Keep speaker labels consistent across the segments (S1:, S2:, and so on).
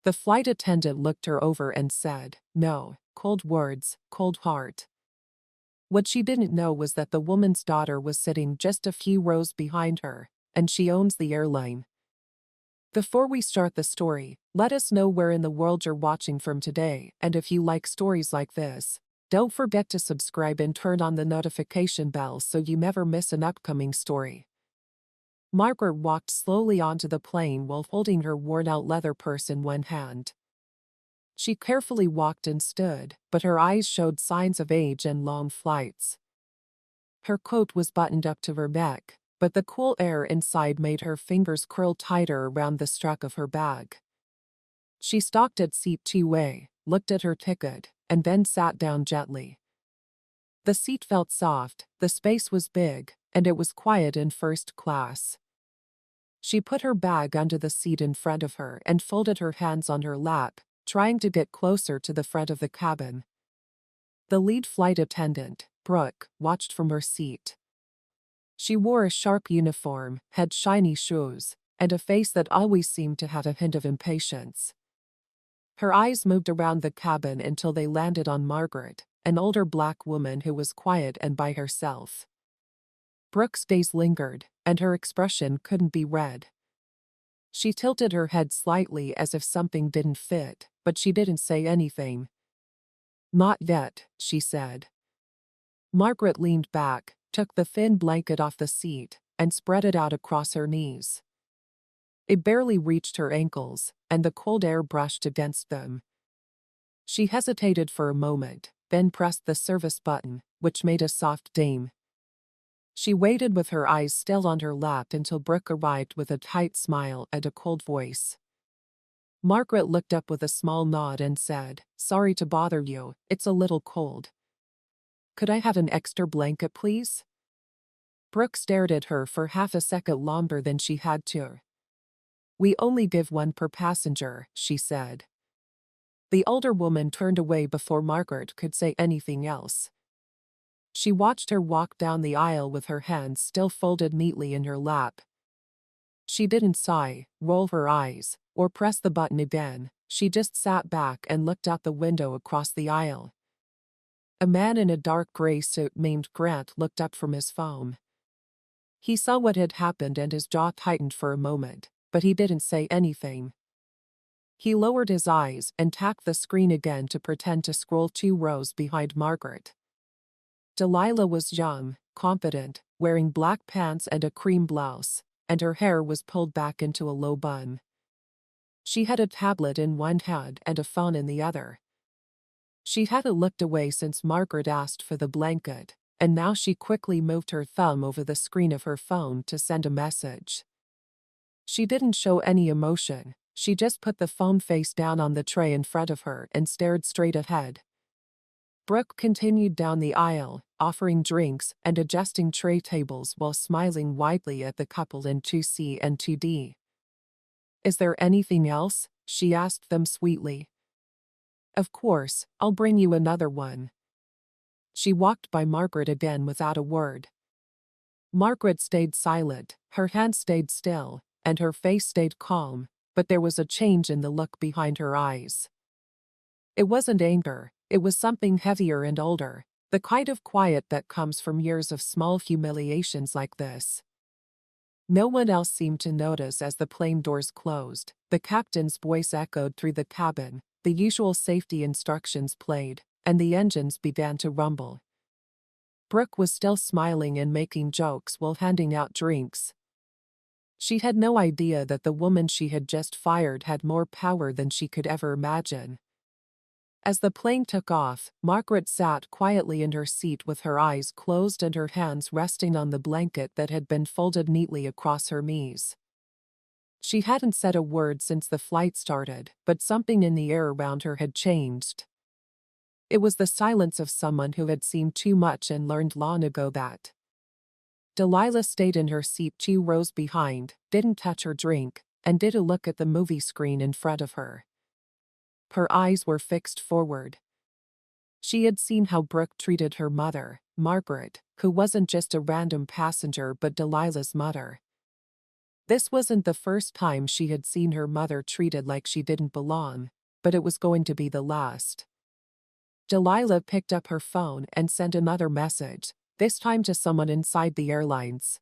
S1: The flight attendant looked her over and said, "No, cold words, cold heart." What she didn't know was that the woman's daughter was sitting just a few rows behind her, and she owns the airline. Before we start the story, let us know where in the world you're watching from today, and if you like stories like this, don't forget to subscribe and turn on the notification bell so you never miss an upcoming story. Margaret walked slowly onto the plane while holding her worn-out leather purse in one hand. She carefully walked and stood, but her eyes showed signs of age and long flights. Her coat was buttoned up to her neck, but the cool air inside made her fingers curl tighter around the strap of her bag. She stalked at seat 2A, looked at her ticket, and then sat down gently. The seat felt soft, the space was big, and it was quiet in first class. She put her bag under the seat in front of her and folded her hands on her lap, trying to get closer to the front of the cabin. The lead flight attendant, Brooke, watched from her seat. She wore a sharp uniform, had shiny shoes, and a face that always seemed to have a hint of impatience. Her eyes moved around the cabin until they landed on Margaret, an older black woman who was quiet and by herself. Brooke's gaze lingered, and her expression couldn't be read. She tilted her head slightly as if something didn't fit, but she didn't say anything. "Not yet," she said. Margaret leaned back, took the thin blanket off the seat, and spread it out across her knees. It barely reached her ankles, and the cold air brushed against them. She hesitated for a moment, then pressed the service button, which made a soft ding. She waited with her eyes still on her lap until Brooke arrived with a tight smile and a cold voice. Margaret looked up with a small nod and said, "Sorry to bother you, it's a little cold. Could I have an extra blanket, please?" Brooke stared at her for half a second longer than she had to. "We only give one per passenger," she said. The older woman turned away before Margaret could say anything else. She watched her walk down the aisle with her hands still folded neatly in her lap. She didn't sigh, roll her eyes, or press the button again. She just sat back and looked out the window across the aisle. A man in a dark gray suit named Grant looked up from his phone. He saw what had happened and his jaw tightened for a moment, but he didn't say anything. He lowered his eyes and tapped the screen again to pretend to scroll 2 rows behind Margaret. Delilah was young, confident, wearing black pants and a cream blouse, and her hair was pulled back into a low bun. She had a tablet in one hand and a phone in the other. She hadn't looked away since Margaret asked for the blanket, and now she quickly moved her thumb over the screen of her phone to send a message. She didn't show any emotion, she just put the phone face down on the tray in front of her and stared straight ahead. Brooke continued down the aisle, offering drinks and adjusting tray tables while smiling widely at the couple in 2C and 2D. "Is there anything else?" she asked them sweetly. "Of course, I'll bring you another one." She walked by Margaret again without a word. Margaret stayed silent, her hands stayed still, and her face stayed calm, but there was a change in the look behind her eyes. It wasn't anger, it was something heavier and older, the kind of quiet that comes from years of small humiliations like this. No one else seemed to notice as the plane doors closed. The captain's voice echoed through the cabin, the usual safety instructions played, and the engines began to rumble. Brooke was still smiling and making jokes while handing out drinks. She had no idea that the woman she had just fired had more power than she could ever imagine. As the plane took off, Margaret sat quietly in her seat with her eyes closed and her hands resting on the blanket that had been folded neatly across her knees. She hadn't said a word since the flight started, but something in the air around her had changed. It was the silence of someone who had seen too much and learned long ago that. Delilah stayed in her seat 2 rows behind, didn't touch her drink, and did a look at the movie screen in front of her. Her eyes were fixed forward. She had seen how Brooke treated her mother, Margaret, who wasn't just a random passenger but Delilah's mother. This wasn't the first time she had seen her mother treated like she didn't belong, but it was going to be the last. Delilah picked up her phone and sent another message, this time to someone inside the airlines.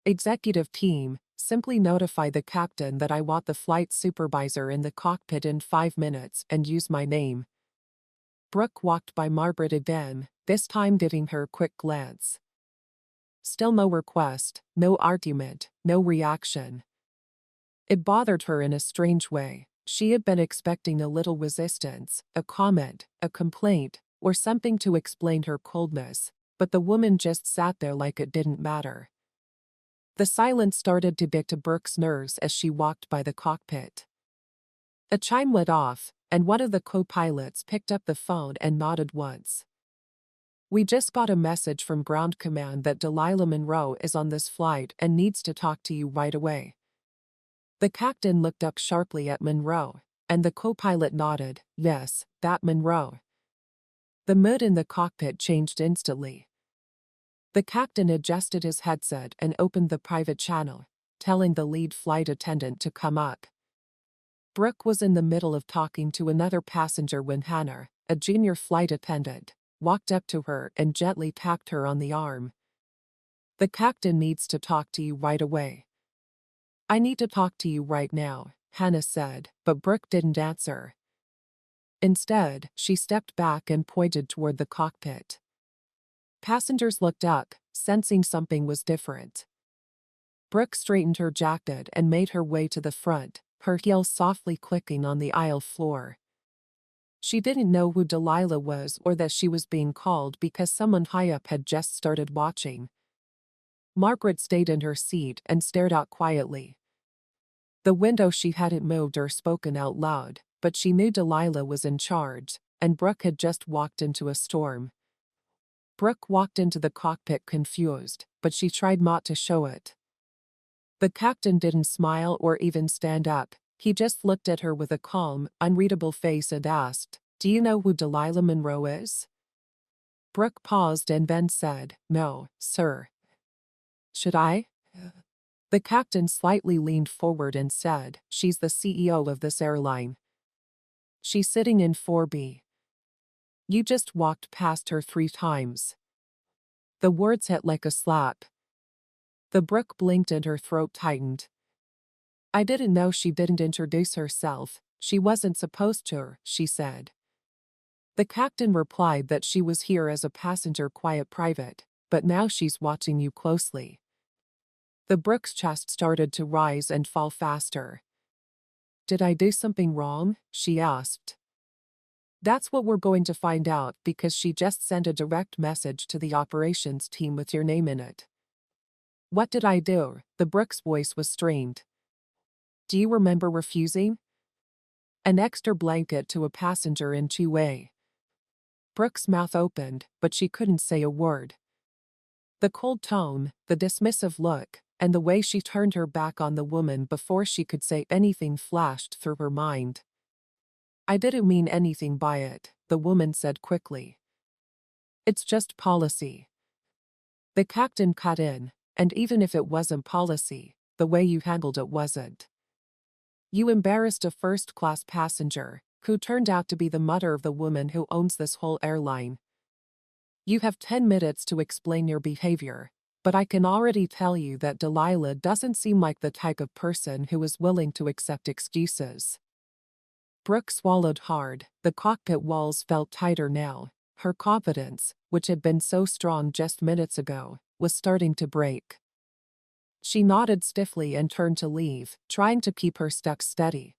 S1: Executive team, simply notify the captain that I want the flight supervisor in the cockpit in 5 minutes and use my name. Brooke walked by Margaret again, this time giving her a quick glance. Still no request, no argument, no reaction. It bothered her in a strange way. She had been expecting a little resistance, a comment, a complaint, or something to explain her coldness, but the woman just sat there like it didn't matter. The silence started to get to Brooke's nerves as she walked by the cockpit. A chime went off, and one of the co-pilots picked up the phone and nodded once. We just got a message from ground command that Delilah Monroe is on this flight and needs to talk to you right away. The captain looked up sharply at Monroe, and the co-pilot nodded, yes, that Monroe. The mood in the cockpit changed instantly. The captain adjusted his headset and opened the private channel, telling the lead flight attendant to come up. Brooke was in the middle of talking to another passenger when Hannah, a junior flight attendant, walked up to her and gently tapped her on the arm. The captain needs to talk to you right away. I need to talk to you right now, Hannah said, but Brooke didn't answer. Instead, she stepped back and pointed toward the cockpit. Passengers looked up, sensing something was different. Brooke straightened her jacket and made her way to the front, her heels softly clicking on the aisle floor. She didn't know who Delilah was or that she was being called because someone high up had just started watching. Margaret stayed in her seat and stared out quietly. The window she hadn't moved or spoken out loud, but she knew Delilah was in charge, and Brooke had just walked into a storm. Brooke walked into the cockpit confused, but she tried not to show it. The captain didn't smile or even stand up. He just looked at her with a calm, unreadable face and asked, "Do you know who Delilah Monroe is?" Brooke paused and then said, "No, sir." "Should I?" The captain slightly leaned forward and said, "She's the CEO of this airline. She's sitting in 4B. You just walked past her 3 times." The words hit like a slap. The Brooke blinked and her throat tightened. "I didn't know she didn't introduce herself. She wasn't supposed to," she said. The captain replied that she was here as a passenger quiet private, but now she's watching you closely. The Brooke's chest started to rise and fall faster. "Did I do something wrong?" she asked. "That's what we're going to find out because she just sent a direct message to the operations team with your name in it." "What did I do?" The Brooke's voice was strained. "Do you remember refusing an extra blanket to a passenger in 2A?" Brooke's mouth opened, but she couldn't say a word. The cold tone, the dismissive look, and the way she turned her back on the woman before she could say anything flashed through her mind. "I didn't mean anything by it," the woman said quickly. "It's just policy." The captain cut in, "And even if it wasn't policy, the way you handled it wasn't. You embarrassed a first-class passenger, who turned out to be the mother of the woman who owns this whole airline. You have 10 minutes to explain your behavior, but I can already tell you that Delilah doesn't seem like the type of person who is willing to accept excuses." Brooke swallowed hard. The cockpit walls felt tighter now. Her confidence, which had been so strong just minutes ago, was starting to break. She nodded stiffly and turned to leave, trying to keep her step steady.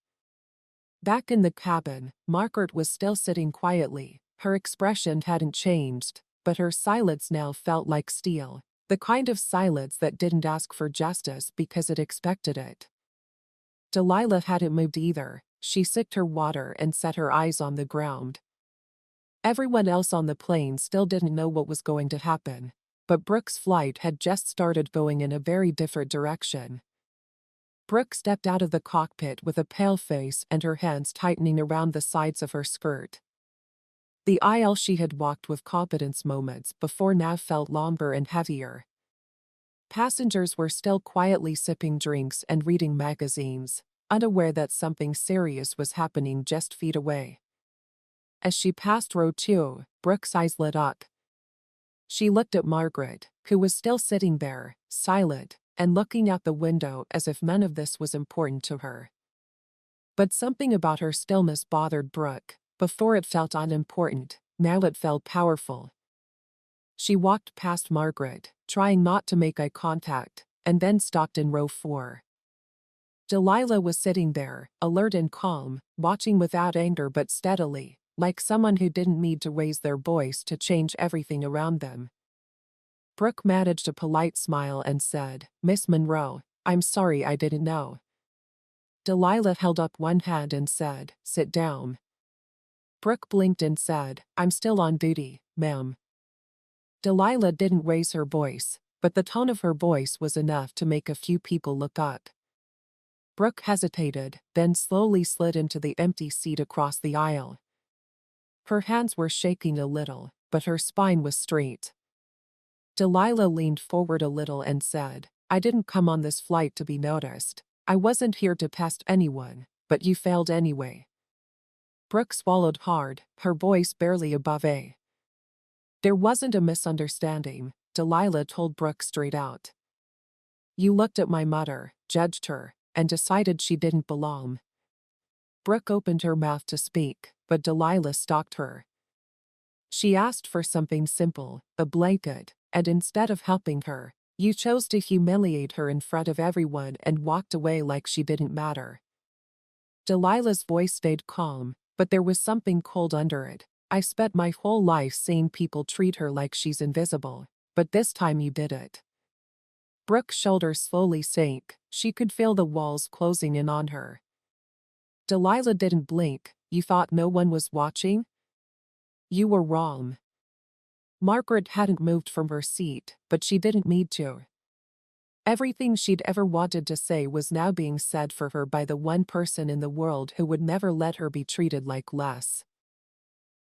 S1: Back in the cabin, Margaret was still sitting quietly. Her expression hadn't changed, but her silence now felt like steel, the kind of silence that didn't ask for justice because it expected it. Delilah hadn't moved either. She sipped her water and set her eyes on the ground. Everyone else on the plane still didn't know what was going to happen, but Brooke's flight had just started going in a very different direction. Brooke stepped out of the cockpit with a pale face and her hands tightening around the sides of her skirt. The aisle she had walked with confidence moments before now felt longer and heavier. Passengers were still quietly sipping drinks and reading magazines, unaware that something serious was happening just feet away. As she passed row 2, Brooke's eyes lit up. She looked at Margaret, who was still sitting there, silent, and looking out the window as if none of this was important to her. But something about her stillness bothered Brooke. Before it felt unimportant, now it felt powerful. She walked past Margaret, trying not to make eye contact, and then stopped in row 4. Delilah was sitting there, alert and calm, watching without anger but steadily, like someone who didn't need to raise their voice to change everything around them. Brooke managed a polite smile and said, "Miss Monroe, I'm sorry I didn't know." Delilah held up one hand and said, "Sit down." Brooke blinked and said, "I'm still on duty, ma'am." Delilah didn't raise her voice, but the tone of her voice was enough to make a few people look up. Brooke hesitated, then slowly slid into the empty seat across the aisle. Her hands were shaking a little, but her spine was straight. Delilah leaned forward a little and said, "I didn't come on this flight to be noticed. I wasn't here to pest anyone, but you failed anyway." Brooke swallowed hard, her voice barely above a. "There wasn't a misunderstanding," Delilah told Brooke straight out. "You looked at my mother, judged her, and decided she didn't belong." Brooke opened her mouth to speak, but Delilah stopped her. She asked for something simple, a blanket, and instead of helping her, you chose to humiliate her in front of everyone and walked away like she didn't matter. Delilah's voice stayed calm, but there was something cold under it. "I spent my whole life seeing people treat her like she's invisible, but this time you did it." Brooke's shoulders slowly sank. She could feel the walls closing in on her. Delilah didn't blink. "You thought no one was watching? You were wrong." Margaret hadn't moved from her seat, but she didn't need to. Everything she'd ever wanted to say was now being said for her by the one person in the world who would never let her be treated like less.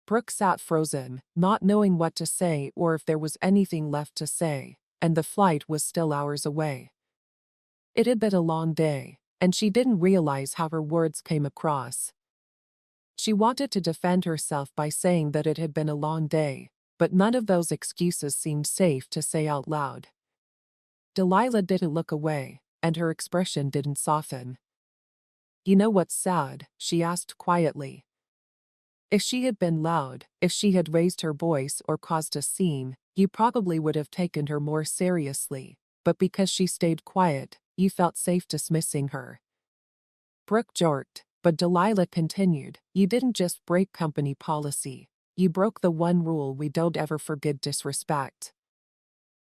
S1: Brooke sat frozen, not knowing what to say or if there was anything left to say, and the flight was still hours away. It had been a long day, and she didn't realize how her words came across. She wanted to defend herself by saying that it had been a long day, but none of those excuses seemed safe to say out loud. Delilah didn't look away, and her expression didn't soften. "You know what's sad?" she asked quietly. If she had been loud, if she had raised her voice or caused a scene, you probably would have taken her more seriously, but because she stayed quiet, you felt safe dismissing her. Brooke jerked, but Delilah continued, "You didn't just break company policy. You broke the one rule we don't ever forget: disrespect."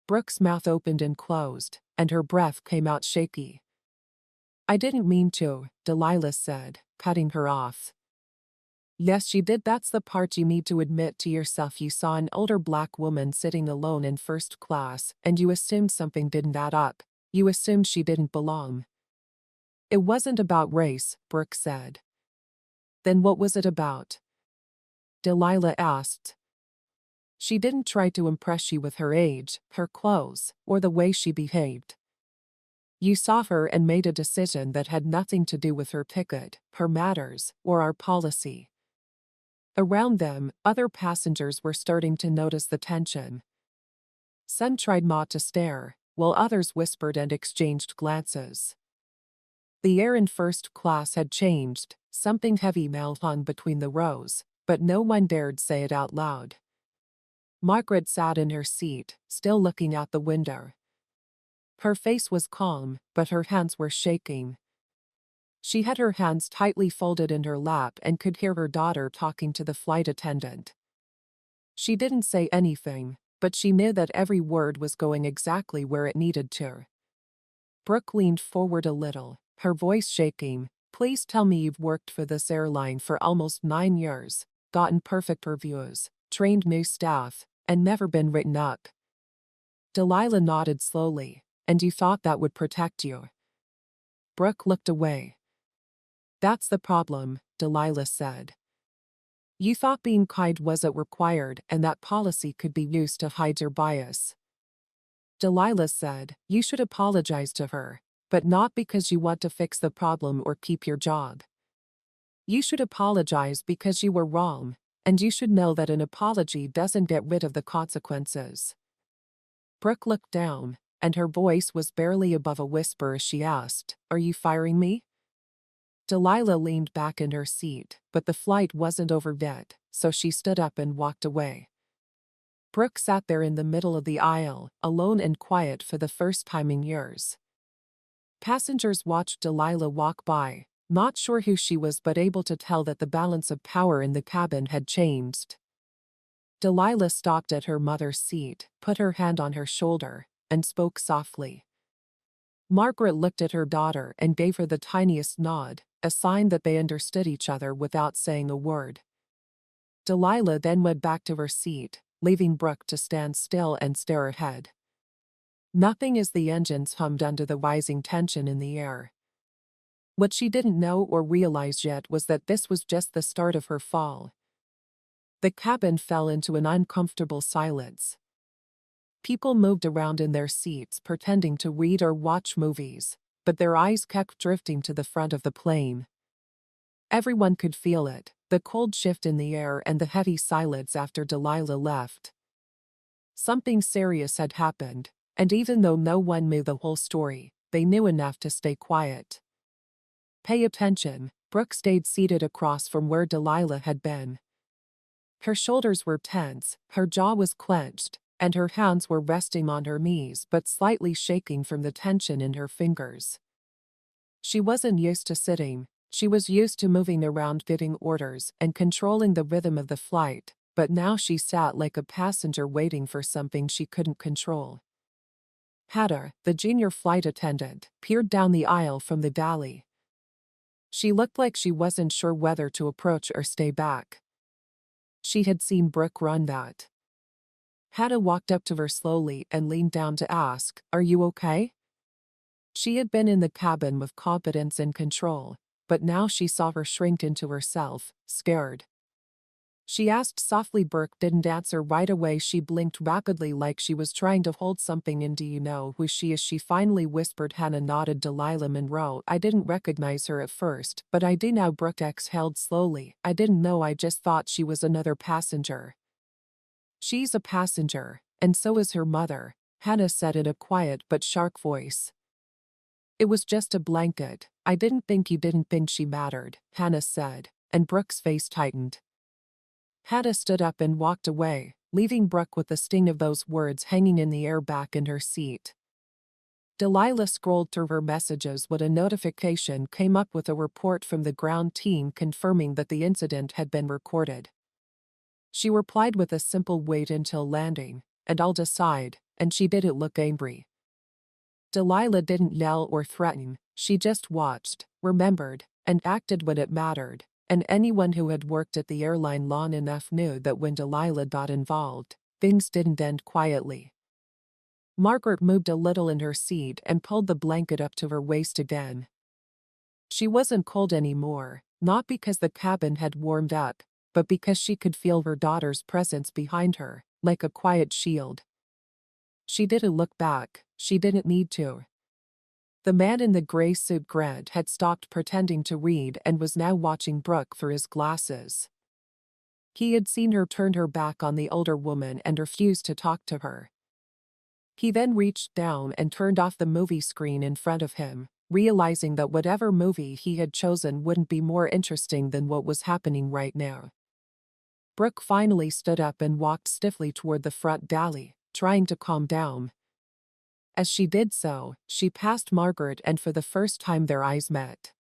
S1: Brooke's mouth opened and closed, and her breath came out shaky. "I didn't mean to," Delilah said, cutting her off. "Yes, you did. That's the part you need to admit to yourself. You saw an older black woman sitting alone in first class, and you assumed something didn't add up. You assumed she didn't belong." "It wasn't about race," Brooke said. "Then what was it about?" Delilah asked. "She didn't try to impress you with her age, her clothes, or the way she behaved. You saw her and made a decision that had nothing to do with her ticket, her matters, or our policy." Around them, other passengers were starting to notice the tension. Some tried not to stare, while others whispered and exchanged glances. The air in first class had changed, something heavy now hung between the rows, but no one dared say it out loud. Margaret sat in her seat, still looking out the window. Her face was calm, but her hands were shaking. She had her hands tightly folded in her lap and could hear her daughter talking to the flight attendant. She didn't say anything, but she knew that every word was going exactly where it needed to. Brooke leaned forward a little, her voice shaking. "Please tell me you've worked for this airline for almost 9 years, gotten perfect reviews, trained new staff, and never been written up." Delilah nodded slowly. "And you thought that would protect you?" Brooke looked away. "That's the problem," Delilah said. "You thought being kind wasn't required and that policy could be used to hide your bias." Delilah said, "You should apologize to her, but not because you want to fix the problem or keep your job. You should apologize because you were wrong, and you should know that an apology doesn't get rid of the consequences." Brooke looked down, and her voice was barely above a whisper as she asked, "Are you firing me?" Delilah leaned back in her seat, but the flight wasn't over yet, so she stood up and walked away. Brooke sat there in the middle of the aisle, alone and quiet for the first time in years. Passengers watched Delilah walk by, not sure who she was but able to tell that the balance of power in the cabin had changed. Delilah stopped at her mother's seat, put her hand on her shoulder, and spoke softly. Margaret looked at her daughter and gave her the tiniest nod, a sign that they understood each other without saying a word. Delilah then went back to her seat, leaving Brooke to stand still and stare ahead. Nothing as the engines hummed under the rising tension in the air. What she didn't know or realize yet was that this was just the start of her fall. The cabin fell into an uncomfortable silence. People moved around in their seats pretending to read or watch movies, but their eyes kept drifting to the front of the plane. Everyone could feel it, the cold shift in the air and the heavy silence after Delilah left. Something serious had happened, and even though no one knew the whole story, they knew enough to stay quiet. "Pay attention." Brooke stayed seated across from where Delilah had been. Her shoulders were tense, her jaw was clenched, and her hands were resting on her knees but slightly shaking from the tension in her fingers. She wasn't used to sitting, she was used to moving around giving orders and controlling the rhythm of the flight, but now she sat like a passenger waiting for something she couldn't control. Hannah, the junior flight attendant, peered down the aisle from the galley. She looked like she wasn't sure whether to approach or stay back. She had seen Brooke run that. Hannah walked up to her slowly and leaned down to ask, "Are you okay?" She had been in the cabin with competence and control, but now she saw her shrink into herself, scared. She asked softly. Brooke didn't answer right away. She blinked rapidly like she was trying to hold something in. "Do you know who she is?" she finally whispered. Hannah nodded. "Delilah Monroe. I didn't recognize her at first, but I do now." Brooke exhaled slowly. "I didn't know. I just thought she was another passenger." "She's a passenger, and so is her mother," Hannah said in a quiet but sharp voice. "It was just a blanket. I didn't think you didn't think she mattered," Hannah said, and Brooke's face tightened. Hannah stood up and walked away, leaving Brooke with the sting of those words hanging in the air back in her seat. Delilah scrolled through her messages when a notification came up with a report from the ground team confirming that the incident had been recorded. She replied with a simple "wait until landing, and I'll decide," and she didn't look angry. Delilah didn't yell or threaten, she just watched, remembered, and acted when it mattered, and anyone who had worked at the airline long enough knew that when Delilah got involved, things didn't end quietly. Margaret moved a little in her seat and pulled the blanket up to her waist again. She wasn't cold anymore, not because the cabin had warmed up, but because she could feel her daughter's presence behind her, like a quiet shield. She didn't look back, she didn't need to. The man in the gray suit Grant had stopped pretending to read and was now watching Brooke through his glasses. He had seen her turn her back on the older woman and refused to talk to her. He then reached down and turned off the movie screen in front of him, realizing that whatever movie he had chosen wouldn't be more interesting than what was happening right now. Brooke finally stood up and walked stiffly toward the front galley, trying to calm down. As she did so, she passed Margaret and for the first time their eyes met.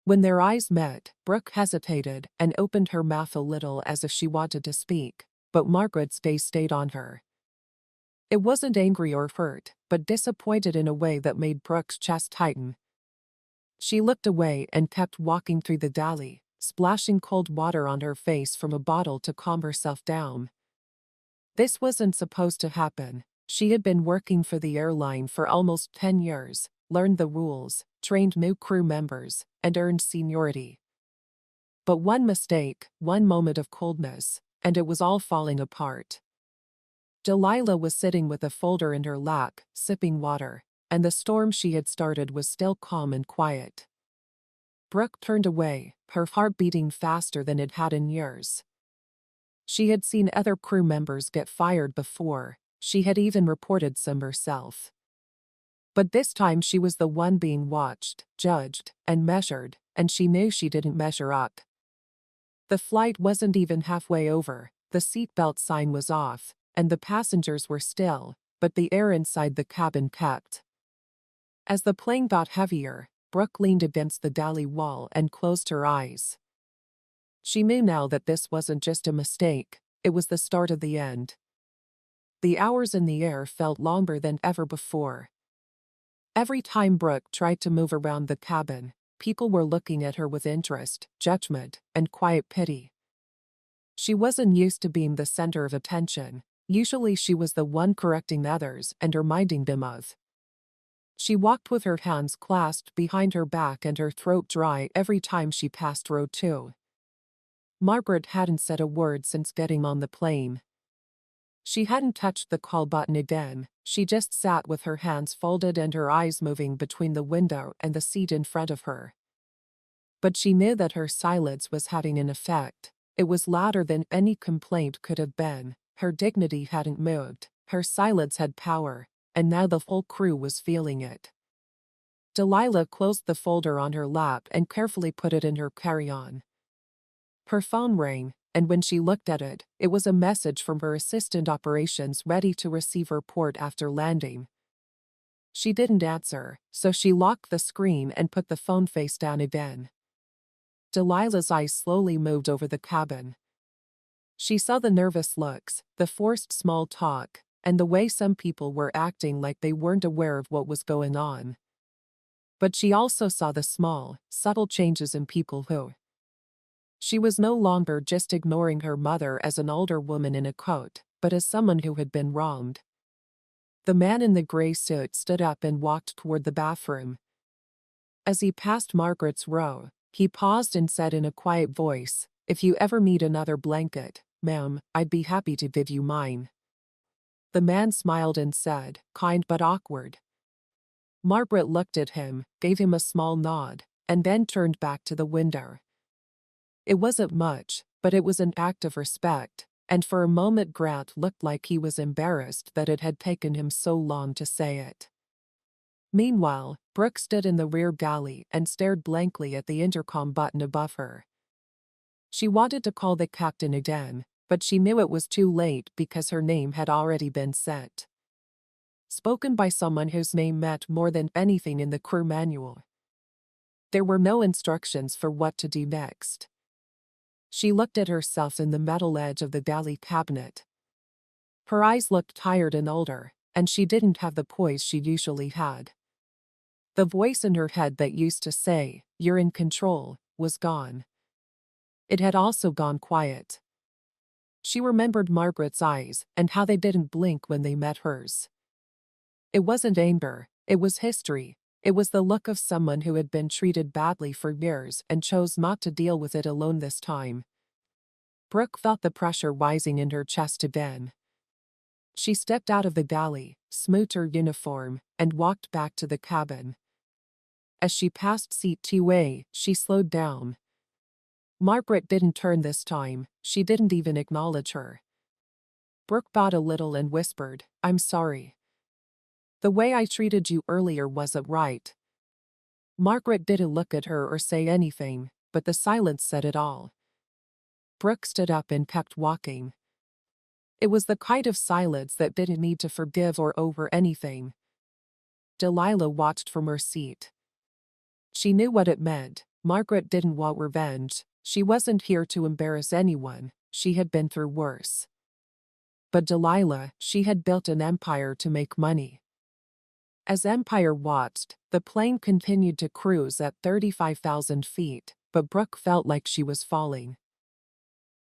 S1: When their eyes met, Brooke hesitated and opened her mouth a little as if she wanted to speak, but Margaret's gaze stayed on her. It wasn't angry or hurt, but disappointed in a way that made Brooke's chest tighten. She looked away and kept walking through the galley, splashing cold water on her face from a bottle to calm herself down. This wasn't supposed to happen. She had been working for the airline for almost 10 years, learned the rules, trained new crew members, and earned seniority. But one mistake, one moment of coldness, and it was all falling apart. Delilah was sitting with a folder in her lap, sipping water, and the storm she had started was still calm and quiet. Brooke turned away, her heart beating faster than it had in years. She had seen other crew members get fired before, she had even reported some herself. But this time she was the one being watched, judged, and measured, and she knew she didn't measure up. The flight wasn't even halfway over, the seatbelt sign was off, and the passengers were still, but the air inside the cabin kept. As the plane got heavier, Brooke leaned against the galley wall and closed her eyes. She knew now that this wasn't just a mistake, it was the start of the end. The hours in the air felt longer than ever before. Every time Brooke tried to move around the cabin, people were looking at her with interest, judgment, and quiet pity. She wasn't used to being the center of attention. Usually she was the one correcting others and reminding them of. She walked with her hands clasped behind her back and her throat dry every time she passed row 2. Margaret hadn't said a word since getting on the plane. She hadn't touched the call button again, she just sat with her hands folded and her eyes moving between the window and the seat in front of her. But she knew that her silence was having an effect. It was louder than any complaint could have been. Her dignity hadn't moved, her silence had power, and now the whole crew was feeling it. Delilah closed the folder on her lap and carefully put it in her carry-on. Her phone rang, and when she looked at it, it was a message from her assistant operations ready to receive her report after landing. She didn't answer, so she locked the screen and put the phone face down again. Delilah's eyes slowly moved over the cabin. She saw the nervous looks, the forced small talk, and the way some people were acting like they weren't aware of what was going on. But she also saw the small, subtle changes in people who. She was no longer just ignoring her mother as an older woman in a coat, but as someone who had been wronged. The man in the gray suit stood up and walked toward the bathroom. As he passed Margaret's row, he paused and said in a quiet voice, "If you ever need another blanket, ma'am, I'd be happy to give you mine." The man smiled and said, kind but awkward. Margaret looked at him, gave him a small nod, and then turned back to the window. It wasn't much, but it was an act of respect, and for a moment Grant looked like he was embarrassed that it had taken him so long to say it. Meanwhile, Brooke stood in the rear galley and stared blankly at the intercom button above her. She wanted to call the captain again, but she knew it was too late because her name had already been set. Spoken by someone whose name meant more than anything in the crew manual. There were no instructions for what to do next. She looked at herself in the metal edge of the galley cabinet. Her eyes looked tired and older, and she didn't have the poise she usually had. The voice in her head that used to say, "You're in control," was gone. It had also gone quiet. She remembered Margaret's eyes and how they didn't blink when they met hers. It wasn't anger, it was history. It was the look of someone who had been treated badly for years and chose not to deal with it alone this time. Brooke felt the pressure rising in her chest again. She stepped out of the galley, smoothed her uniform, and walked back to the cabin. As she passed seat 2A, she slowed down. Margaret didn't turn this time, she didn't even acknowledge her. Brooke bowed a little and whispered, "I'm sorry. The way I treated you earlier wasn't right." Margaret didn't look at her or say anything, but the silence said it all. Brooke stood up and kept walking. It was the kind of silence that didn't need to forgive or over anything. Delilah watched from her seat. She knew what it meant. Margaret didn't want revenge. She wasn't here to embarrass anyone. She had been through worse. But Delilah, she had built an empire to make money. As Empire watched, the plane continued to cruise at 35,000 feet, but Brooke felt like she was falling.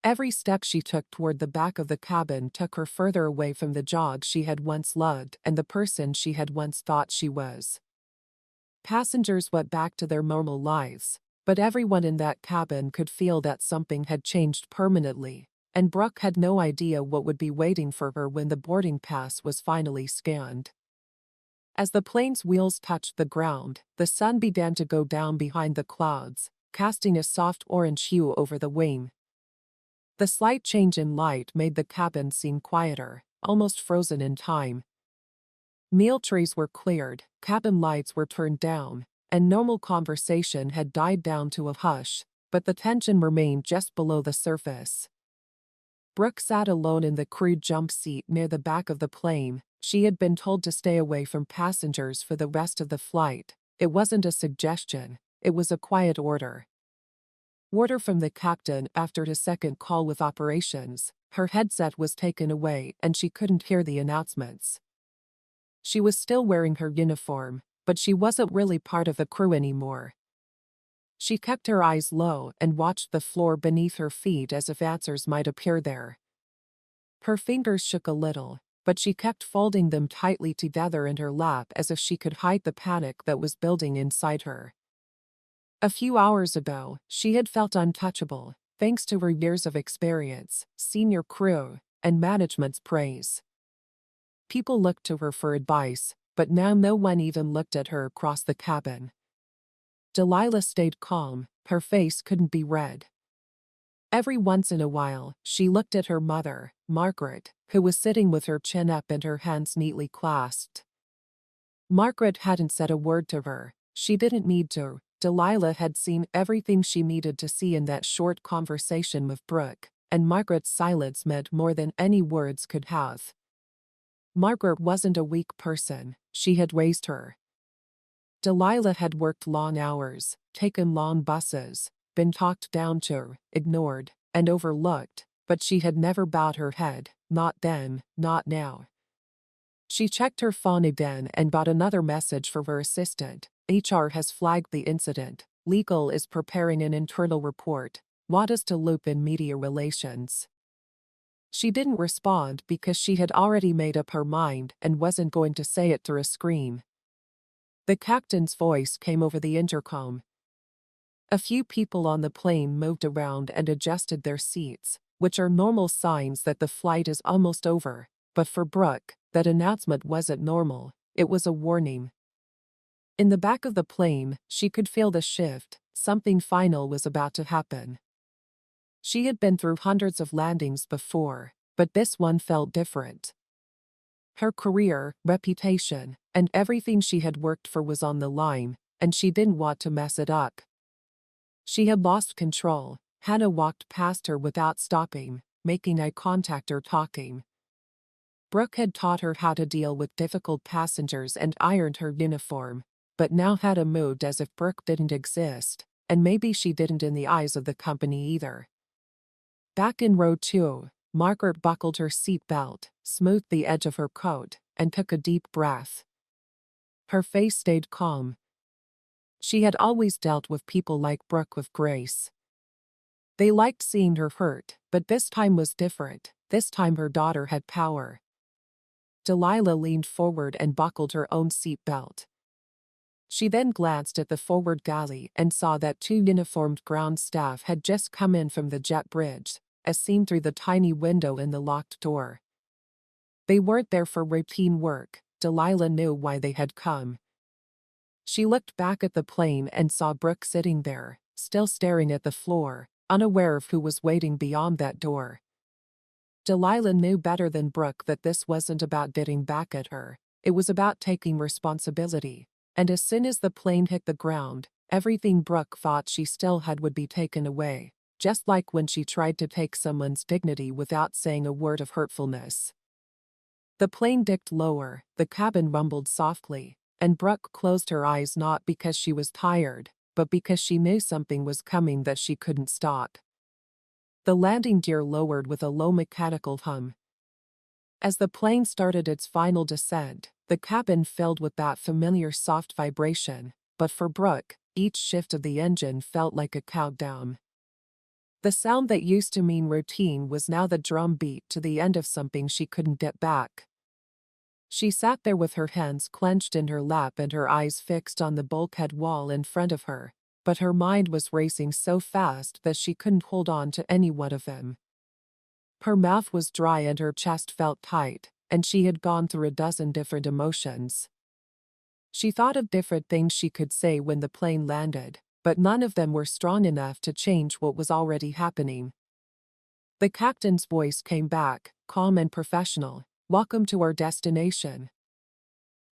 S1: Every step she took toward the back of the cabin took her further away from the job she had once loved and the person she had once thought she was. Passengers went back to their normal lives, but everyone in that cabin could feel that something had changed permanently, and Brooke had no idea what would be waiting for her when the boarding pass was finally scanned. As the plane's wheels touched the ground, the sun began to go down behind the clouds, casting a soft orange hue over the wing. The slight change in light made the cabin seem quieter, almost frozen in time. Meal trays were cleared, cabin lights were turned down, and normal conversation had died down to a hush, but the tension remained just below the surface. Brooke sat alone in the crew jump seat near the back of the plane. She had been told to stay away from passengers for the rest of the flight. It wasn't a suggestion, it was a quiet order. Order from the captain after his second call with operations. Her headset was taken away and she couldn't hear the announcements. She was still wearing her uniform, but she wasn't really part of the crew anymore. She kept her eyes low and watched the floor beneath her feet as if answers might appear there. Her fingers shook a little, but she kept folding them tightly together in her lap as if she could hide the panic that was building inside her. A few hours ago, she had felt untouchable, thanks to her years of experience, senior crew, and management's praise. People looked to her for advice, but now no one even looked at her across the cabin. Delilah stayed calm, her face couldn't be read. Every once in a while, she looked at her mother, Margaret, who was sitting with her chin up and her hands neatly clasped. Margaret hadn't said a word to her. She didn't need to. Delilah had seen everything she needed to see in that short conversation with Brooke, and Margaret's silence meant more than any words could have. Margaret wasn't a weak person, she had raised her. Delilah had worked long hours, taken long buses, been talked down to, ignored, and overlooked, but she had never bowed her head, not then, not now. She checked her phone again and got another message from her assistant. HR has flagged the incident. Legal is preparing an internal report. Want us to loop in media relations. She didn't respond because she had already made up her mind and wasn't going to say it through a screen. The captain's voice came over the intercom. A few people on the plane moved around and adjusted their seats, which are normal signs that the flight is almost over, but for Brooke, that announcement wasn't normal, it was a warning. In the back of the plane, she could feel the shift, something final was about to happen. She had been through hundreds of landings before, but this one felt different. Her career, reputation, and everything she had worked for was on the line, and she didn't want to mess it up. She had lost control. Hannah walked past her without stopping, making eye contact or talking. Brooke had taught her how to deal with difficult passengers and ironed her uniform, but now Hannah moved as if Brooke didn't exist, and maybe she didn't in the eyes of the company either. Back in row 2, Margaret buckled her seatbelt, smoothed the edge of her coat, and took a deep breath. Her face stayed calm. She had always dealt with people like Brooke with grace. They liked seeing her hurt, but this time was different. This time her daughter had power. Delilah leaned forward and buckled her own seatbelt. She then glanced at the forward galley and saw that 2 uniformed ground staff had just come in from the jet bridge, as seen through the tiny window in the locked door. They weren't there for routine work. Delilah knew why they had come. She looked back at the plane and saw Brooke sitting there, still staring at the floor, unaware of who was waiting beyond that door. Delilah knew better than Brooke that this wasn't about getting back at her. It was about taking responsibility. And as soon as the plane hit the ground, everything Brooke thought she still had would be taken away, just like when she tried to take someone's dignity without saying a word of hurtfulness. The plane dipped lower, the cabin rumbled softly, and Brooke closed her eyes not because she was tired, but because she knew something was coming that she couldn't stop. The landing gear lowered with a low mechanical hum. As the plane started its final descent, the cabin filled with that familiar soft vibration, but for Brooke, each shift of the engine felt like a countdown. The sound that used to mean routine was now the drum beat to the end of something she couldn't get back. She sat there with her hands clenched in her lap and her eyes fixed on the bulkhead wall in front of her, but her mind was racing so fast that she couldn't hold on to any one of them. Her mouth was dry and her chest felt tight, and she had gone through a dozen different emotions. She thought of different things she could say when the plane landed, but none of them were strong enough to change what was already happening. The captain's voice came back, calm and professional. "Welcome to our destination.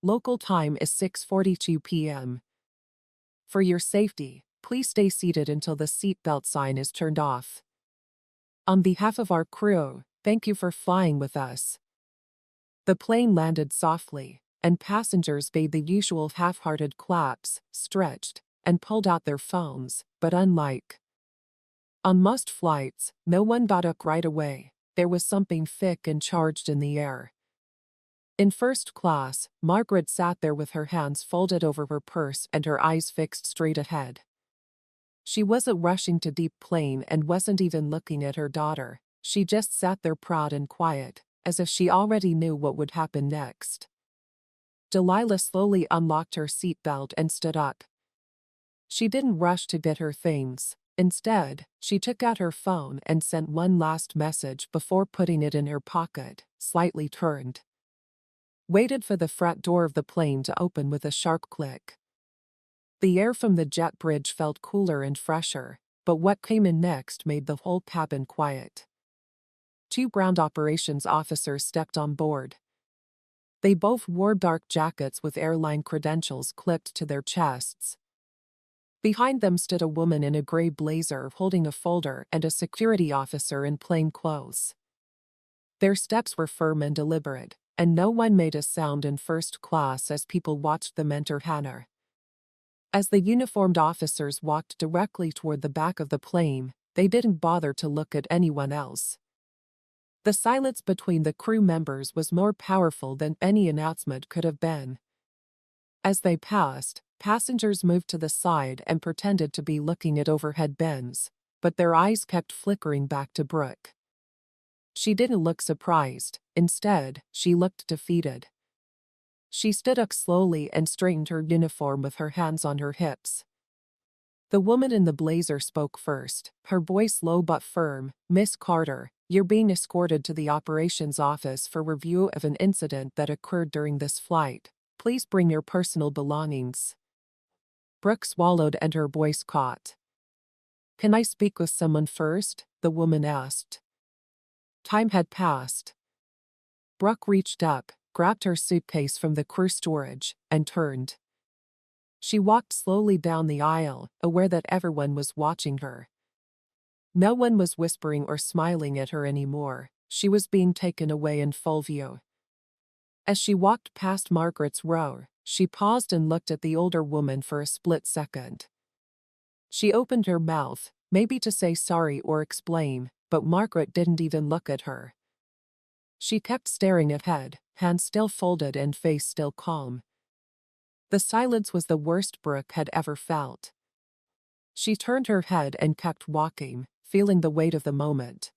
S1: Local time is 6:42 p.m. For your safety, please stay seated until the seatbelt sign is turned off. On behalf of our crew, thank you for flying with us." The plane landed softly, and passengers made the usual half-hearted claps, stretched, and pulled out their phones, but unlike on most flights, no one got up right away. There was something thick and charged in the air. In first class, Margaret sat there with her hands folded over her purse and her eyes fixed straight ahead. She wasn't rushing to deep plane and wasn't even looking at her daughter. She just sat there proud and quiet, as if she already knew what would happen next. Delilah slowly unlocked her seatbelt and stood up. She didn't rush to get her things. Instead, she took out her phone and sent one last message before putting it in her pocket, slightly turned. Waited for the front door of the plane to open with a sharp click. The air from the jet bridge felt cooler and fresher, but what came in next made the whole cabin quiet. Two ground operations officers stepped on board. They both wore dark jackets with airline credentials clipped to their chests. Behind them stood a woman in a gray blazer holding a folder and a security officer in plain clothes. Their steps were firm and deliberate, and no one made a sound in first class as people watched them enter hangar. As the uniformed officers walked directly toward the back of the plane, they didn't bother to look at anyone else. The silence between the crew members was more powerful than any announcement could have been. As they passed, passengers moved to the side and pretended to be looking at overhead bins, but their eyes kept flickering back to Brooke. She didn't look surprised. Instead, she looked defeated. She stood up slowly and straightened her uniform with her hands on her hips. The woman in the blazer spoke first, her voice low but firm. "Miss Carter, you're being escorted to the operations office for review of an incident that occurred during this flight. Please bring your personal belongings." Brooke swallowed and her voice caught. "Can I speak with someone first?" the woman asked. Time had passed. Brooke reached up, grabbed her suitcase from the crew storage, and turned. She walked slowly down the aisle, aware that everyone was watching her. No one was whispering or smiling at her anymore. She was being taken away in full view. As she walked past Margaret's row, she paused and looked at the older woman for a split second. She opened her mouth, maybe to say sorry or explain, but Margaret didn't even look at her. She kept staring ahead, hands still folded and face still calm. The silence was the worst Brooke had ever felt. She turned her head and kept walking, feeling the weight of the moment.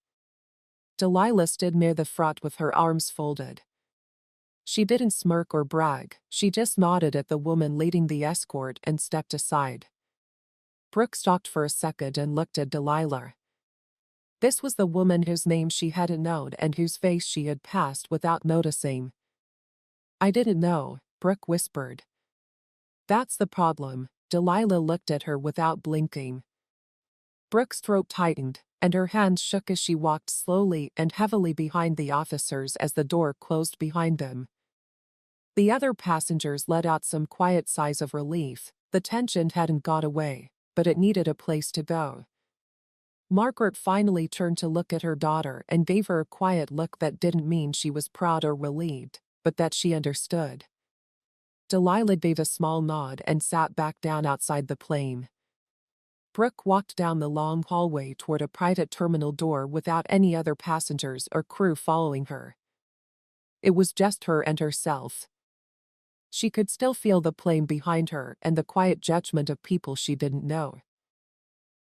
S1: Delilah stood near the front with her arms folded. She didn't smirk or brag, she just nodded at the woman leading the escort and stepped aside. Brooke stopped for a second and looked at Delilah. This was the woman whose name she hadn't known and whose face she had passed without noticing. "I didn't know," Brooke whispered. "That's the problem." Delilah looked at her without blinking. Brooke's throat tightened, and her hands shook as she walked slowly and heavily behind the officers as the door closed behind them. The other passengers let out some quiet sighs of relief. The tension hadn't got away, but it needed a place to go. Margaret finally turned to look at her daughter and gave her a quiet look that didn't mean she was proud or relieved, but that she understood. Delilah gave a small nod and sat back down outside the plane. Brooke walked down the long hallway toward a private terminal door without any other passengers or crew following her. It was just her and herself. She could still feel the plane behind her and the quiet judgment of people she didn't know.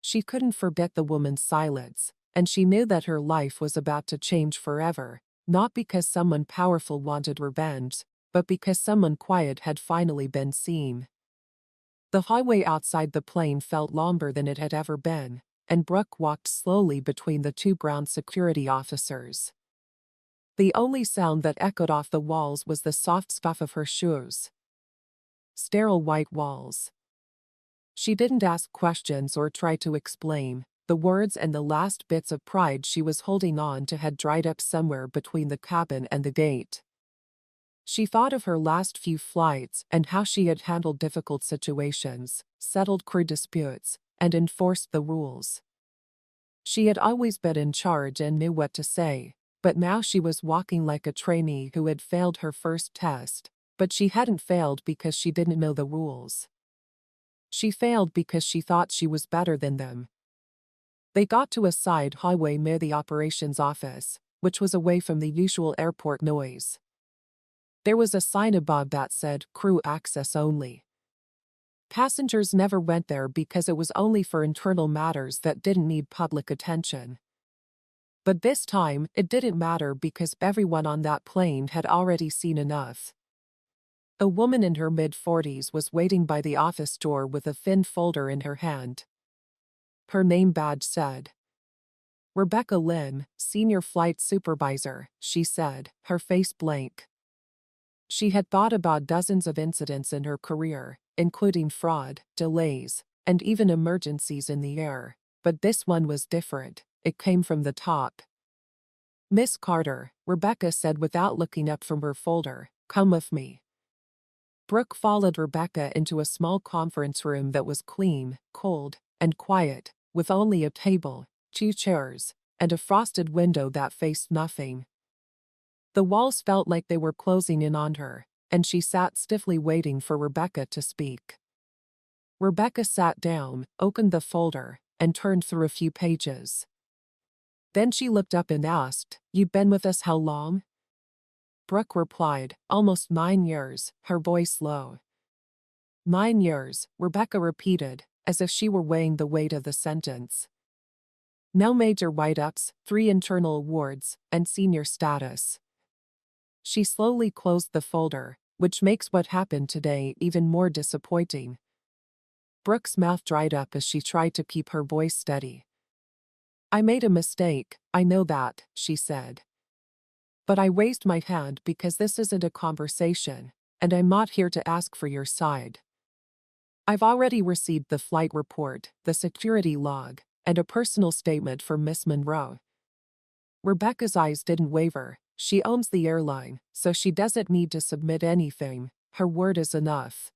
S1: She couldn't forget the woman's silence, and she knew that her life was about to change forever, not because someone powerful wanted revenge, but because someone quiet had finally been seen. The highway outside the plane felt longer than it had ever been, and Brooke walked slowly between the two ground security officers. The only sound that echoed off the walls was the soft scuff of her shoes. Sterile white walls. She didn't ask questions or try to explain. The words and the last bits of pride she was holding on to had dried up somewhere between the cabin and the gate. She thought of her last few flights and how she had handled difficult situations, settled crew disputes, and enforced the rules. She had always been in charge and knew what to say, but now she was walking like a trainee who had failed her first test, but she hadn't failed because she didn't know the rules. She failed because she thought she was better than them. They got to a side highway near the operations office, which was away from the usual airport noise. There was a sign above that said, "Crew access only." Passengers never went there because it was only for internal matters that didn't need public attention. But this time, it didn't matter because everyone on that plane had already seen enough. A woman in her mid-40s was waiting by the office door with a thin folder in her hand. Her name badge said, "Rebecca Lynn, Senior Flight Supervisor," she said, her face blank. She had thought about dozens of incidents in her career, including fraud, delays, and even emergencies in the air, but this one was different. It came from the top. "Miss Carter," Rebecca said without looking up from her folder, "come with me." Brooke followed Rebecca into a small conference room that was clean, cold, and quiet, with only a table, 2 chairs, and a frosted window that faced nothing. The walls felt like they were closing in on her, and she sat stiffly waiting for Rebecca to speak. Rebecca sat down, opened the folder, and turned through a few pages. Then she looked up and asked, "You've been with us how long?" Brooke replied, "Almost 9 years," her voice low. 9 years, Rebecca repeated, as if she were weighing the weight of the sentence. No major write-ups, 3 internal awards, and senior status. She slowly closed the folder, which makes what happened today even more disappointing. Brooke's mouth dried up as she tried to keep her voice steady. "I made a mistake, I know that," she said. "But I raised my hand because this isn't a conversation, and I'm not here to ask for your side. I've already received the flight report, the security log, and a personal statement from Miss Monroe." Rebecca's eyes didn't waver. She owns the airline, so she doesn't need to submit anything. Her word is enough.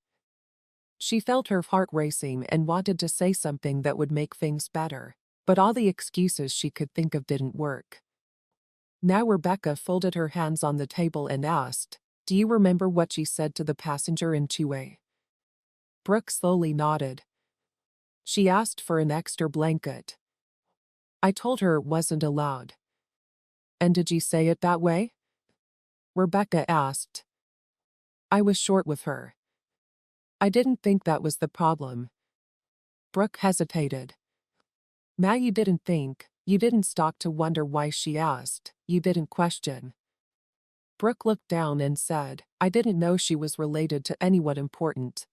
S1: She felt her heart racing and wanted to say something that would make things better, but all the excuses she could think of didn't work. Now Rebecca folded her hands on the table and asked, "Do you remember what she said to the passenger in 2A?" Brooke slowly nodded. "She asked for an extra blanket. I told her it wasn't allowed." "And did you say it that way?" Rebecca asked. "I was short with her. I didn't think that was the problem." Brooke hesitated. "Now you didn't think, you didn't stop to wonder why she asked, you didn't question." Brooke looked down and said, "I didn't know she was related to anyone important."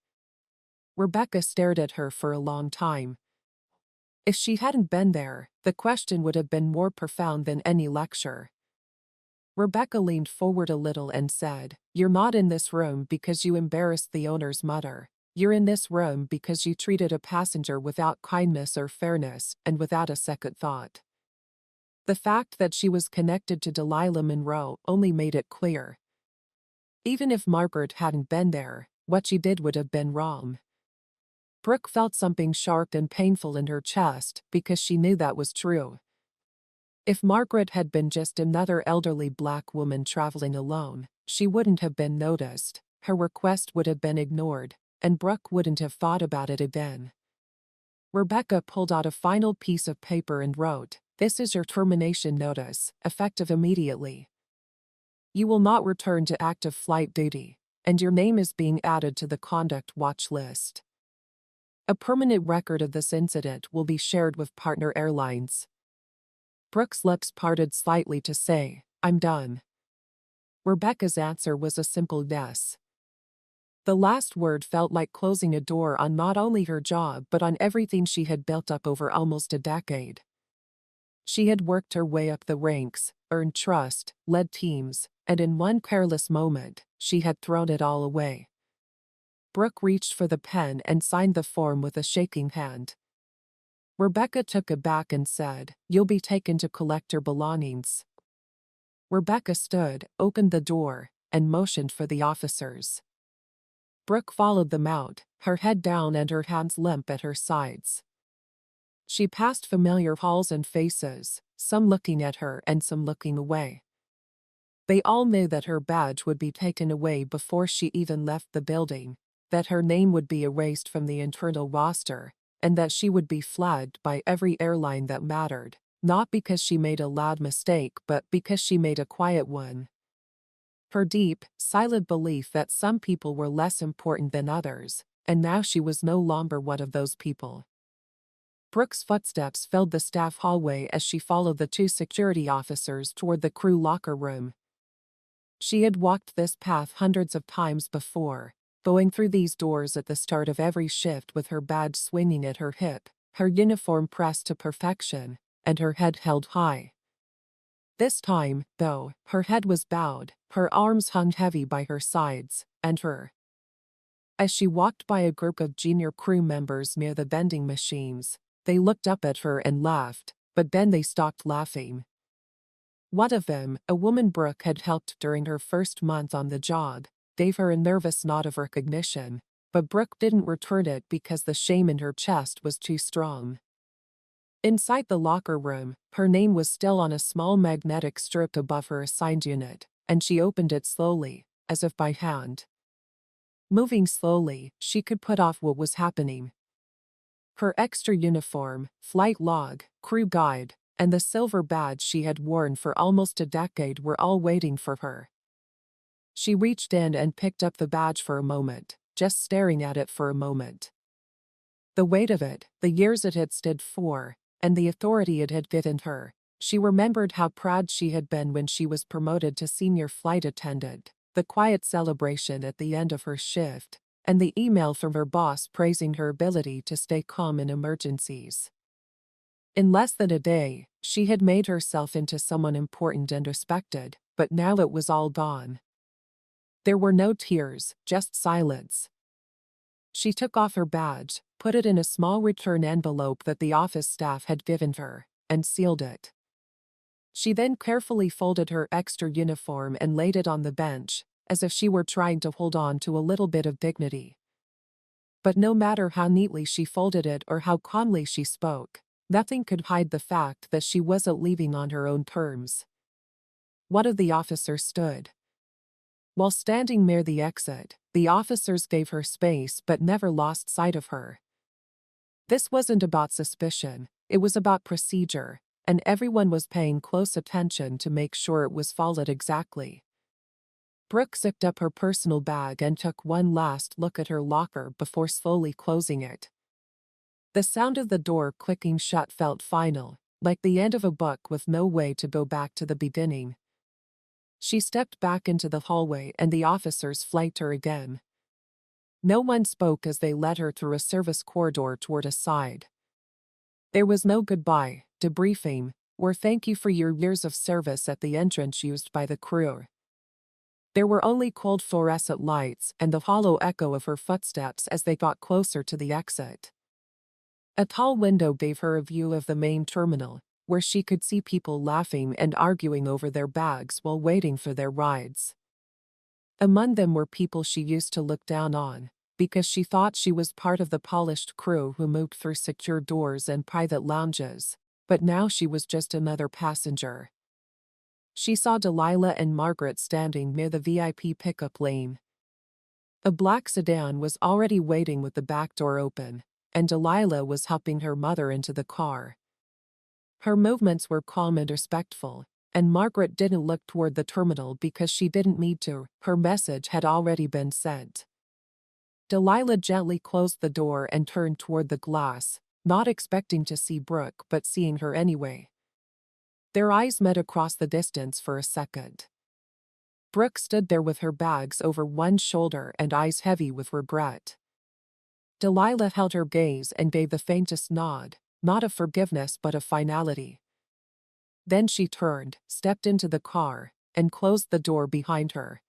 S1: Rebecca stared at her for a long time. If she hadn't been there, the question would have been more profound than any lecture. Rebecca leaned forward a little and said, "You're not in this room because you embarrassed the owner's mother. You're in this room because you treated a passenger without kindness or fairness and without a second thought." The fact that she was connected to Delilah Monroe only made it clear. Even if Margaret hadn't been there, what she did would have been wrong. Brooke felt something sharp and painful in her chest because she knew that was true. If Margaret had been just another elderly black woman traveling alone, she wouldn't have been noticed, her request would have been ignored, and Brooke wouldn't have thought about it again. Rebecca pulled out a final piece of paper and wrote, "This is your termination notice, effective immediately. You will not return to active flight duty, and your name is being added to the conduct watch list. A permanent record of this incident will be shared with partner airlines." Brooke's lips parted slightly to say, "I'm done." Rebecca's answer was a simple yes. The last word felt like closing a door on not only her job but on everything she had built up over almost a decade. She had worked her way up the ranks, earned trust, led teams, and in one careless moment, she had thrown it all away. Brooke reached for the pen and signed the form with a shaking hand. Rebecca took it back and said, "You'll be taken to collect your belongings." Rebecca stood, opened the door, and motioned for the officers. Brooke followed them out, her head down and her hands limp at her sides. She passed familiar halls and faces, some looking at her and some looking away. They all knew that her badge would be taken away before she even left the building, that her name would be erased from the internal roster, and that she would be flagged by every airline that mattered, not because she made a loud mistake but because she made a quiet one. Her deep, silent belief that some people were less important than others, and now she was no longer one of those people. Brooke's footsteps filled the staff hallway as she followed the two security officers toward the crew locker room. She had walked this path hundreds of times before, going through these doors at the start of every shift with her badge swinging at her hip, her uniform pressed to perfection, and her head held high. This time, though, her head was bowed, her arms hung heavy by her sides, and as she walked by a group of junior crew members near the vending machines, they looked up at her and laughed, but then they stopped laughing. One of them, a woman Brooke had helped during her first month on the job, gave her a nervous nod of recognition, but Brooke didn't return it because the shame in her chest was too strong. Inside the locker room, her name was still on a small magnetic strip above her assigned unit, and she opened it slowly, as if by hand. Moving slowly, she could put off what was happening. Her extra uniform, flight log, crew guide, and the silver badge she had worn for almost a decade were all waiting for her. She reached in and picked up the badge for a moment, just staring at it for a moment. The weight of it, the years it had stood for, and the authority it had given her, she remembered how proud she had been when she was promoted to senior flight attendant, the quiet celebration at the end of her shift, and the email from her boss praising her ability to stay calm in emergencies. In less than a day, she had made herself into someone important and respected, but now it was all gone. There were no tears, just silence. She took off her badge, put it in a small return envelope that the office staff had given her, and sealed it. She then carefully folded her extra uniform and laid it on the bench, as if she were trying to hold on to a little bit of dignity. But no matter how neatly she folded it or how calmly she spoke, nothing could hide the fact that she wasn't leaving on her own terms. One of the officers stood. While standing near the exit, the officers gave her space but never lost sight of her. This wasn't about suspicion, it was about procedure, and everyone was paying close attention to make sure it was followed exactly. Brooke zipped up her personal bag and took one last look at her locker before slowly closing it. The sound of the door clicking shut felt final, like the end of a book with no way to go back to the beginning. She stepped back into the hallway and the officers flanked her again. No one spoke as they led her through a service corridor toward a side. There was no goodbye, debriefing, or thank you for your years of service at the entrance used by the crew. There were only cold fluorescent lights and the hollow echo of her footsteps as they got closer to the exit. A tall window gave her a view of the main terminal, where she could see people laughing and arguing over their bags while waiting for their rides. Among them were people she used to look down on, because she thought she was part of the polished crew who moved through secure doors and private lounges, but now she was just another passenger. She saw Delilah and Margaret standing near the VIP pickup lane. A black sedan was already waiting with the back door open, and Delilah was helping her mother into the car. Her movements were calm and respectful, and Margaret didn't look toward the terminal because she didn't need to, her message had already been sent. Delilah gently closed the door and turned toward the glass, not expecting to see Brooke but seeing her anyway. Their eyes met across the distance for a second. Brooke stood there with her bags over one shoulder and eyes heavy with regret. Delilah held her gaze and gave the faintest nod, not of forgiveness but of finality. Then she turned, stepped into the car, and closed the door behind her.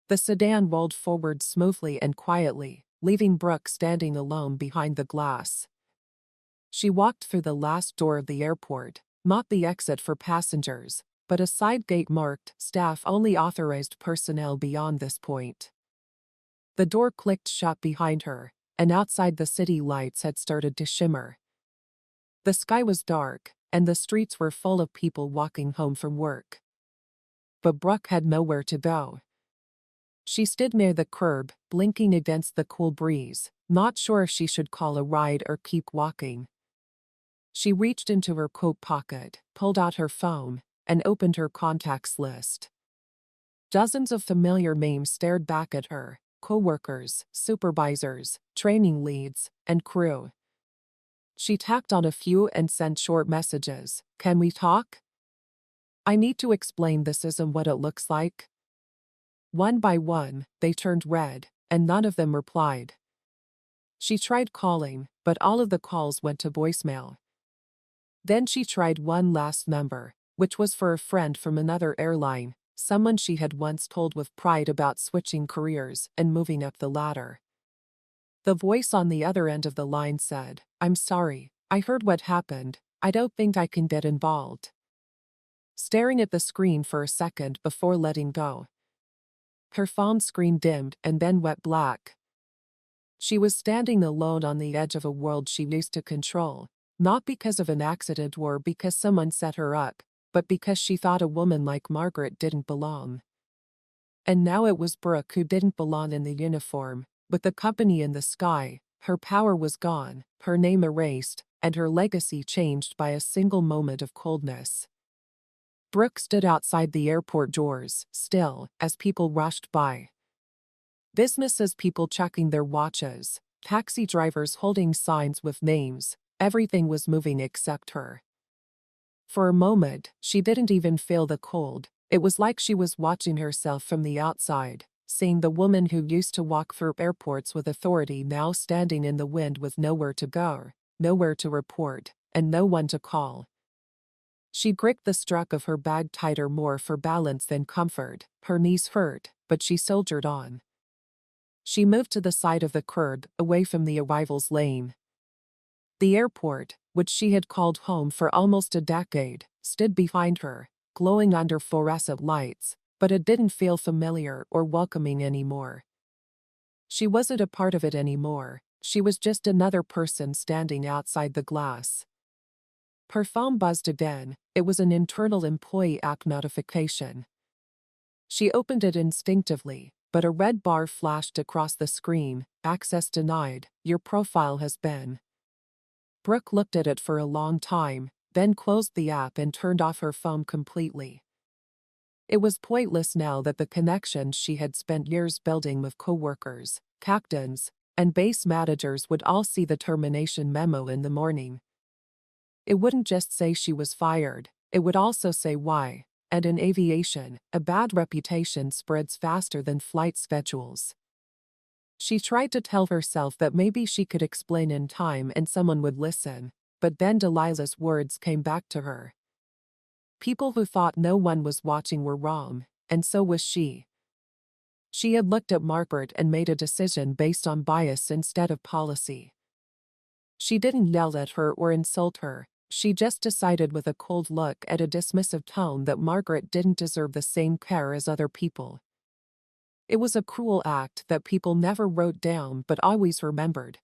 S1: The sedan rolled forward smoothly and quietly, leaving Brooke standing alone behind the glass. She walked through the last door of the airport, not the exit for passengers, but a side gate marked "Staff only authorized personnel beyond this point." The door clicked shut behind her, and outside the city lights had started to shimmer. The sky was dark, and the streets were full of people walking home from work. But Brooke had nowhere to go. She stood near the curb, blinking against the cool breeze, not sure if she should call a ride or keep walking. She reached into her coat pocket, pulled out her phone, and opened her contacts list. Dozens of familiar names stared back at her: coworkers, supervisors, training leads, and crew. She tapped on a few and sent short messages. "Can we talk? I need to explain this isn't what it looks like." One by one, they turned red, and none of them replied. She tried calling, but all of the calls went to voicemail. Then she tried one last number, which was for a friend from another airline, someone she had once told with pride about switching careers and moving up the ladder. The voice on the other end of the line said, "I'm sorry, I heard what happened. I don't think I can get involved." Staring at the screen for a second before letting go. Her phone screen dimmed and then went black. She was standing alone on the edge of a world she used to control, not because of an accident or because someone set her up, but because she thought a woman like Margaret didn't belong. And now it was Brooke who didn't belong in the uniform. With the company in the sky, her power was gone, her name erased, and her legacy changed by a single moment of coldness. Brooke stood outside the airport doors, still, as people rushed by. Businesses people checking their watches, taxi drivers holding signs with names, everything was moving except her. For a moment, she didn't even feel the cold. It was like she was watching herself from the outside, seeing the woman who used to walk through airports with authority now standing in the wind with nowhere to go, nowhere to report, and no one to call. She gripped the strap of her bag tighter, more for balance than comfort. Her knees hurt, but she soldiered on. She moved to the side of the curb, away from the arrivals lane. The airport, which she had called home for almost a decade, stood behind her, glowing under fluorescent lights, but it didn't feel familiar or welcoming anymore. She wasn't a part of it anymore. She was just another person standing outside the glass. Her phone buzzed again. It was an internal employee app notification. She opened it instinctively, but a red bar flashed across the screen. "Access denied. Your profile has been." Brooke looked at it for a long time, then closed the app and turned off her phone completely. It was pointless now that the connections she had spent years building with coworkers, captains, and base managers would all see the termination memo in the morning. It wouldn't just say she was fired, it would also say why, and in aviation, a bad reputation spreads faster than flight schedules. She tried to tell herself that maybe she could explain in time and someone would listen, but then Delilah's words came back to her. People who thought no one was watching were wrong, and so was she. She had looked at Margaret and made a decision based on bias instead of policy. She didn't yell at her or insult her. She just decided with a cold look at a dismissive tone that Margaret didn't deserve the same care as other people. It was a cruel act that people never wrote down but always remembered.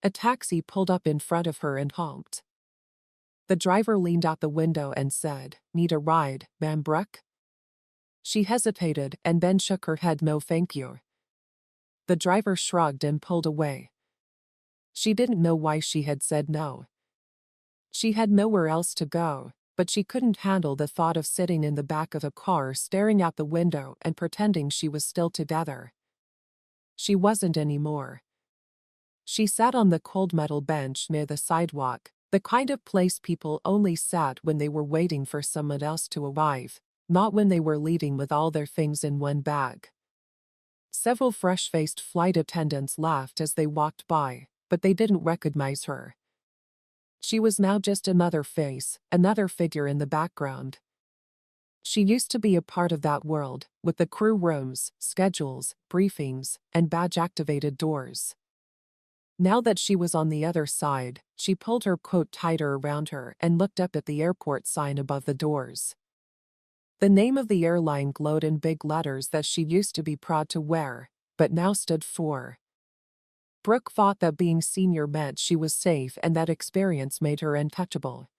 S1: A taxi pulled up in front of her and honked. The driver leaned out the window and said, "Need a ride, ma'am Brooke?" She hesitated and then shook her head. "No thank you." The driver shrugged and pulled away. She didn't know why she had said no. She had nowhere else to go, but she couldn't handle the thought of sitting in the back of a car staring out the window and pretending she was still together. She wasn't anymore. She sat on the cold metal bench near the sidewalk, the kind of place people only sat when they were waiting for someone else to arrive, not when they were leaving with all their things in one bag. Several fresh-faced flight attendants laughed as they walked by, but they didn't recognize her. She was now just another face, another figure in the background. She used to be a part of that world, with the crew rooms, schedules, briefings, and badge-activated doors. Now that she was on the other side, she pulled her coat tighter around her and looked up at the airport sign above the doors. The name of the airline glowed in big letters that she used to be proud to wear, but now stood for. Brooke thought that being senior meant she was safe and that experience made her untouchable.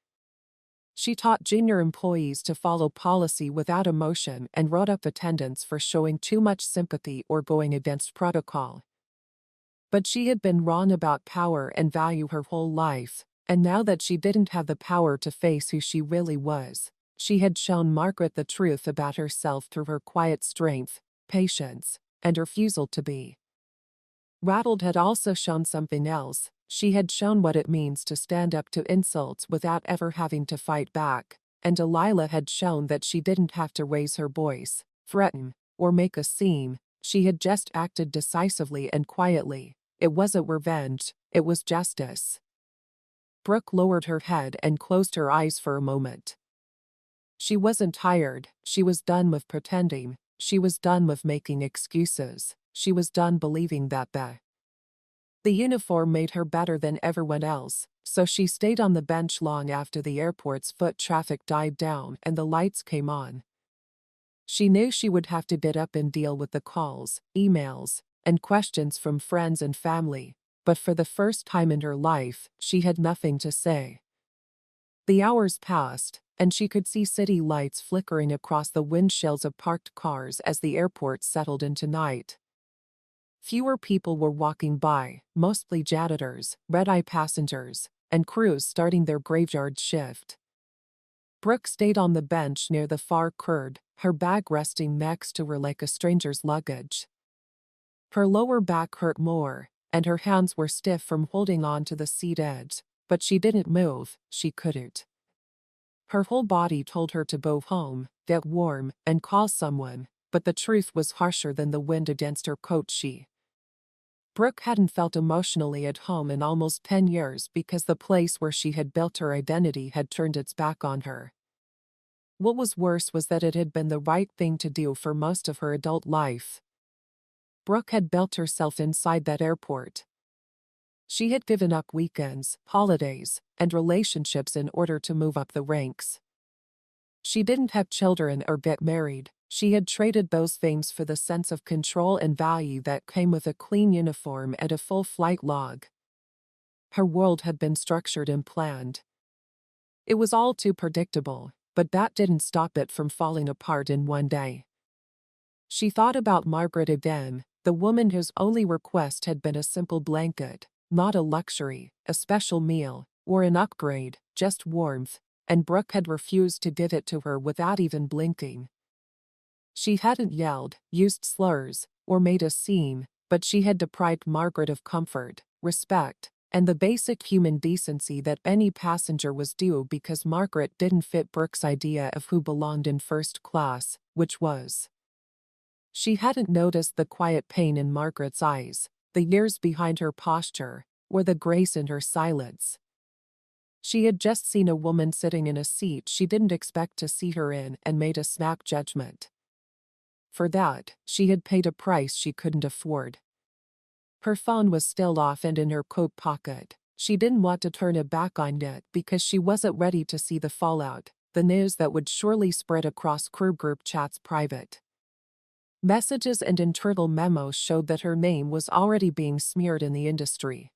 S1: She taught junior employees to follow policy without emotion and wrote up attendants for showing too much sympathy or going against protocol. But she had been wrong about power and value her whole life, and now that she didn't have the power to face who she really was, she had shown Margaret the truth about herself through her quiet strength, patience, and refusal to be. Rattled had also shown something else. She had shown what it means to stand up to insults without ever having to fight back, and Delilah had shown that she didn't have to raise her voice, threaten, or make a scene. She had just acted decisively and quietly. It wasn't revenge, it was justice. Brooke lowered her head and closed her eyes for a moment. She wasn't tired, she was done with pretending, she was done with making excuses, she was done believing that the uniform made her better than everyone else, so she stayed on the bench long after the airport's foot traffic died down and the lights came on. She knew she would have to get up and deal with the calls, emails, and questions from friends and family, but for the first time in her life, she had nothing to say. The hours passed, and she could see city lights flickering across the windshields of parked cars as the airport settled into night. Fewer people were walking by, mostly janitors, red-eye passengers, and crews starting their graveyard shift. Brooke stayed on the bench near the far curb, her bag resting next to her like a stranger's luggage. Her lower back hurt more, and her hands were stiff from holding on to the seat edge, but she didn't move, she couldn't. Her whole body told her to go home, get warm, and call someone, but the truth was harsher than the wind against her coat. Brooke hadn't felt emotionally at home in almost 10 years because the place where she had built her identity had turned its back on her. What was worse was that it had been the right thing to do for most of her adult life. Brooke had built herself inside that airport. She had given up weekends, holidays, and relationships in order to move up the ranks. She didn't have children or get married. She had traded those things for the sense of control and value that came with a clean uniform and a full flight log. Her world had been structured and planned. It was all too predictable, but that didn't stop it from falling apart in one day. She thought about Margaret again, the woman whose only request had been a simple blanket, not a luxury, a special meal, or an upgrade, just warmth, and Brooke had refused to give it to her without even blinking. She hadn't yelled, used slurs, or made a scene, but she had deprived Margaret of comfort, respect, and the basic human decency that any passenger was due because Margaret didn't fit Brooke's idea of who belonged in first class, which was. She hadn't noticed the quiet pain in Margaret's eyes, the years behind her posture, or the grace in her silence. She had just seen a woman sitting in a seat she didn't expect to see her in and made a snap judgment. For that, she had paid a price she couldn't afford. Her phone was still off and in her coat pocket. She didn't want to turn it back on yet because she wasn't ready to see the fallout, the news that would surely spread across crew group chats private. Messages and internal memos showed that her name was already being smeared in the industry.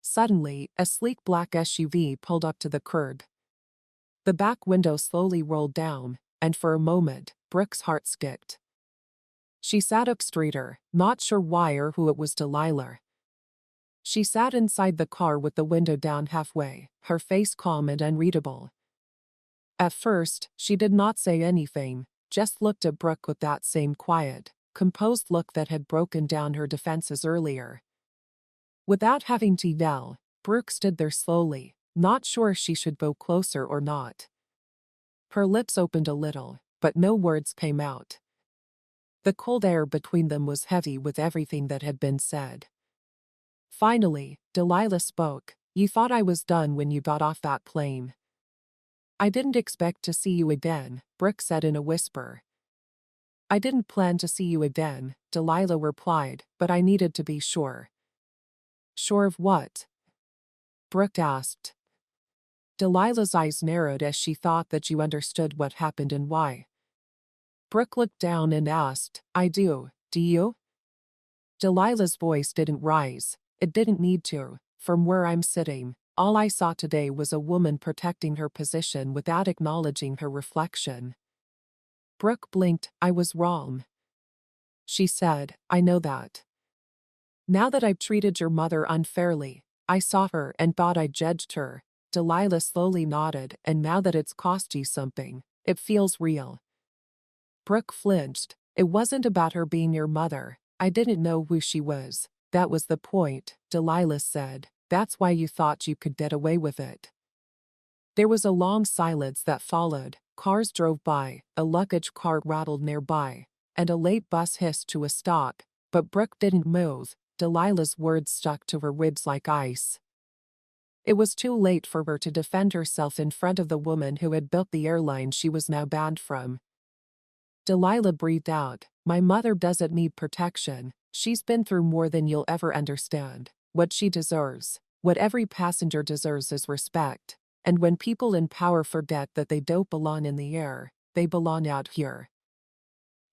S1: Suddenly, a sleek black SUV pulled up to the curb. The back window slowly rolled down, and for a moment, Brooke's heart skipped. She sat up straighter, not sure why or who it was. Delilah. She sat inside the car with the window down halfway, her face calm and unreadable. At first, she did not say anything, just looked at Brooke with that same quiet, composed look that had broken down her defenses earlier. Without having to yell, Brooke stood there slowly, not sure if she should go closer or not. Her lips opened a little, but no words came out. The cold air between them was heavy with everything that had been said. Finally, Delilah spoke. "You thought I was done when you got off that plane." "I didn't expect to see you again," Brooke said in a whisper. "I didn't plan to see you again," Delilah replied, "but I needed to be sure." "Sure of what?" Brooke asked. Delilah's eyes narrowed as she thought that you understood what happened and why. Brooke looked down and asked, "I do, do you?" Delilah's voice didn't rise. It didn't need to. From where I'm sitting, all I saw today was a woman protecting her position without acknowledging her reflection. Brooke blinked. "I was wrong," she said. "I know that. Now that I've treated your mother unfairly, I saw her and thought I judged her." Delilah slowly nodded. "And now that it's cost you something, it feels real." Brooke flinched. "It wasn't about her being your mother. I didn't know who she was. That was the point," Delilah said. "That's why you thought you could get away with it." There was a long silence that followed. Cars drove by, a luggage cart rattled nearby, and a late bus hissed to a stop. But Brooke didn't move. Delilah's words stuck to her ribs like ice. It was too late for her to defend herself in front of the woman who had built the airline she was now banned from. Delilah breathed out. "My mother doesn't need protection. She's been through more than you'll ever understand. What she deserves, what every passenger deserves, is respect. And when people in power forget that they don't belong in the air, they belong out here."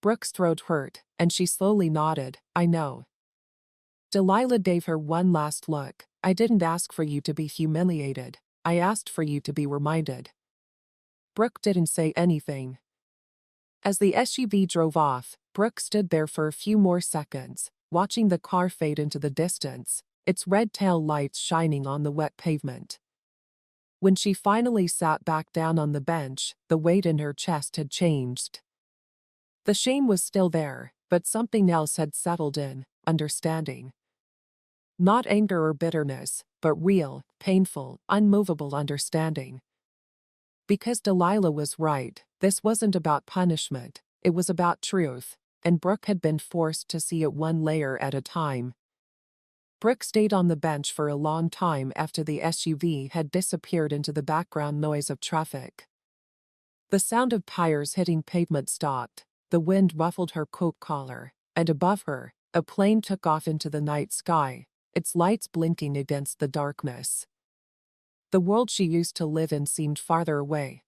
S1: Brooke's throat hurt, and she slowly nodded. "I know." Delilah gave her one last look. "I didn't ask for you to be humiliated. I asked for you to be reminded." Brooke didn't say anything. As the SUV drove off, Brooke stood there for a few more seconds, watching the car fade into the distance, its red tail lights shining on the wet pavement. When she finally sat back down on the bench, the weight in her chest had changed. The shame was still there, but something else had settled in: understanding. Not anger or bitterness, but real, painful, unmovable understanding. Because Delilah was right, this wasn't about punishment, it was about truth, and Brooke had been forced to see it one layer at a time. Brooke stayed on the bench for a long time after the SUV had disappeared into the background noise of traffic. The sound of tires hitting pavement stopped, the wind ruffled her coat collar, and above her, a plane took off into the night sky, its lights blinking against the darkness. The world she used to live in seemed farther away.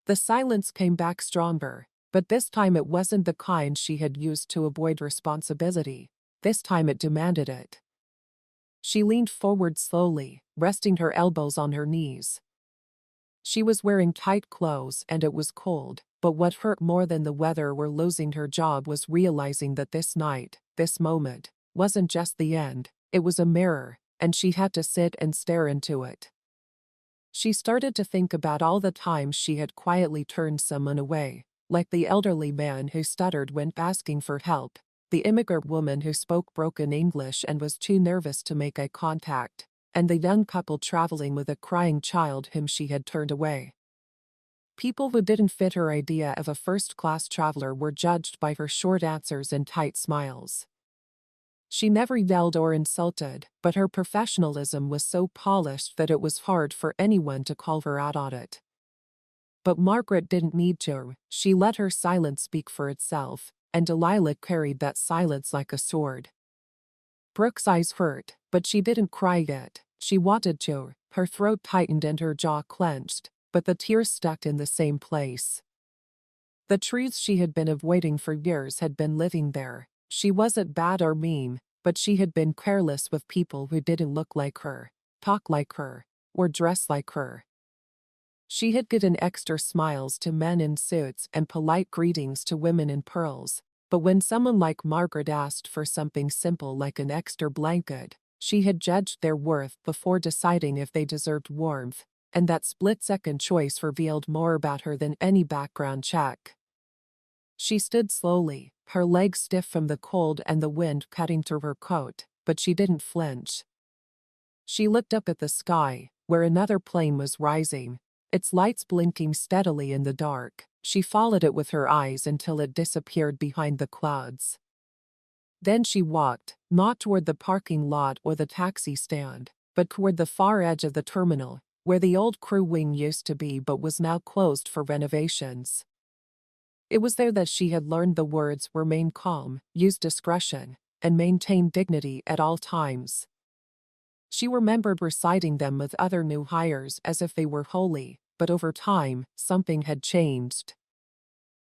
S1: The silence came back stronger, but this time it wasn't the kind she had used to avoid responsibility. This time it demanded it. She leaned forward slowly, resting her elbows on her knees. She was wearing tight clothes and it was cold, but what hurt more than the weather or losing her job was realizing that this night, this moment, wasn't just the end, it was a mirror, and she had to sit and stare into it. She started to think about all the times she had quietly turned someone away, like the elderly man who stuttered when asking for help, the immigrant woman who spoke broken English and was too nervous to make eye contact, and the young couple traveling with a crying child whom she had turned away. People who didn't fit her idea of a first-class traveler were judged by her short answers and tight smiles. She never yelled or insulted, but her professionalism was so polished that it was hard for anyone to call her out on it. But Margaret didn't need to. She let her silence speak for itself, and Delilah carried that silence like a sword. Brooke's eyes hurt, but she didn't cry yet. She wanted to. Her throat tightened and her jaw clenched, but the tears stuck in the same place. The truths she had been avoiding for years had been living there. She wasn't bad or mean, but she had been careless with people who didn't look like her, talk like her, or dress like her. She had given extra smiles to men in suits and polite greetings to women in pearls, but when someone like Margaret asked for something simple like an extra blanket, she had judged their worth before deciding if they deserved warmth, and that split-second choice revealed more about her than any background check. She stood slowly, her legs stiff from the cold and the wind cutting through her coat, but she didn't flinch. She looked up at the sky, where another plane was rising, its lights blinking steadily in the dark. She followed it with her eyes until it disappeared behind the clouds. Then she walked, not toward the parking lot or the taxi stand, but toward the far edge of the terminal, where the old crew wing used to be but was now closed for renovations. It was there that she had learned the words "remain calm, use discretion, and maintain dignity at all times." She remembered reciting them with other new hires as if they were holy, but over time, something had changed.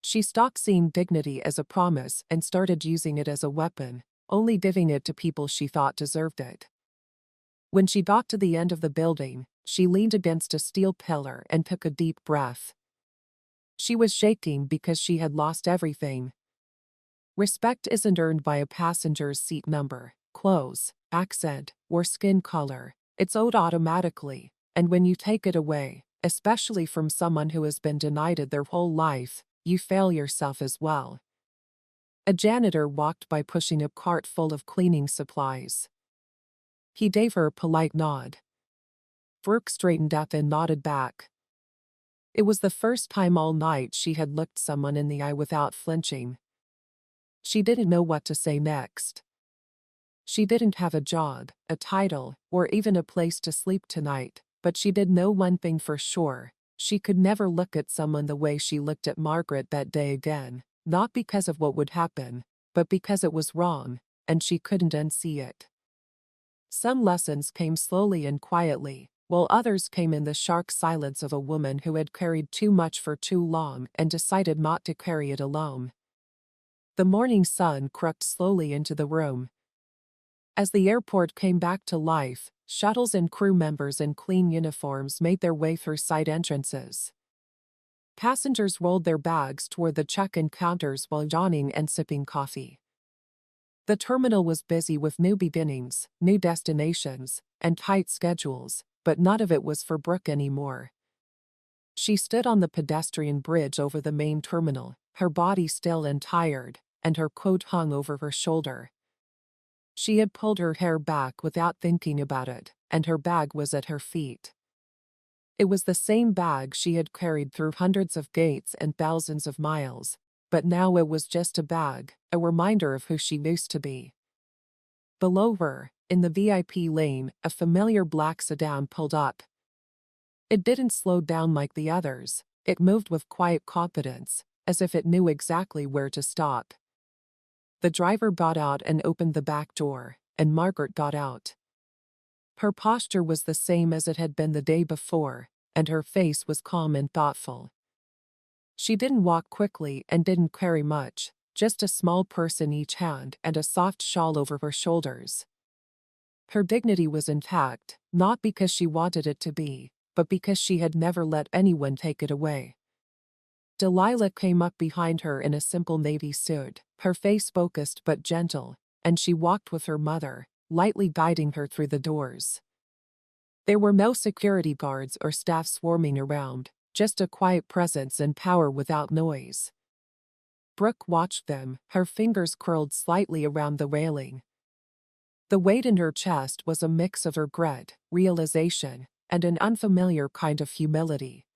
S1: She stopped seeing dignity as a promise and started using it as a weapon, only giving it to people she thought deserved it. When she got to the end of the building, she leaned against a steel pillar and took a deep breath. She was shaking because she had lost everything. Respect isn't earned by a passenger's seat number, clothes, accent, or skin color. It's owed automatically, and when you take it away, especially from someone who has been denied it their whole life, you fail yourself as well. A janitor walked by pushing a cart full of cleaning supplies. He gave her a polite nod. Brooke straightened up and nodded back. It was the first time all night she had looked someone in the eye without flinching. She didn't know what to say next. She didn't have a job, a title, or even a place to sleep tonight, but she did know one thing for sure. She could never look at someone the way she looked at Margaret that day again, not because of what would happen, but because it was wrong, and she couldn't unsee it. Some lessons came slowly and quietly, while others came in the sharp silence of a woman who had carried too much for too long and decided not to carry it alone. The morning sun crept slowly into the room. As the airport came back to life, shuttles and crew members in clean uniforms made their way through side entrances. Passengers rolled their bags toward the check-in counters while yawning and sipping coffee. The terminal was busy with new beginnings, new destinations, and tight schedules, but none of it was for Brooke anymore. She stood on the pedestrian bridge over the main terminal, her body still and tired, and her coat hung over her shoulder. She had pulled her hair back without thinking about it, and her bag was at her feet. It was the same bag she had carried through hundreds of gates and thousands of miles, but now it was just a bag, a reminder of who she used to be. Below her, in the VIP lane, a familiar black sedan pulled up. It didn't slow down like the others, it moved with quiet confidence, as if it knew exactly where to stop. The driver got out and opened the back door, and Margaret got out. Her posture was the same as it had been the day before, and her face was calm and thoughtful. She didn't walk quickly and didn't carry much, just a small purse in each hand and a soft shawl over her shoulders. Her dignity was intact, not because she wanted it to be, but because she had never let anyone take it away. Delilah came up behind her in a simple navy suit, her face focused but gentle, and she walked with her mother, lightly guiding her through the doors. There were no security guards or staff swarming around, just a quiet presence and power without noise. Brooke watched them, her fingers curled slightly around the railing. The weight in her chest was a mix of regret, realization, and an unfamiliar kind of humility.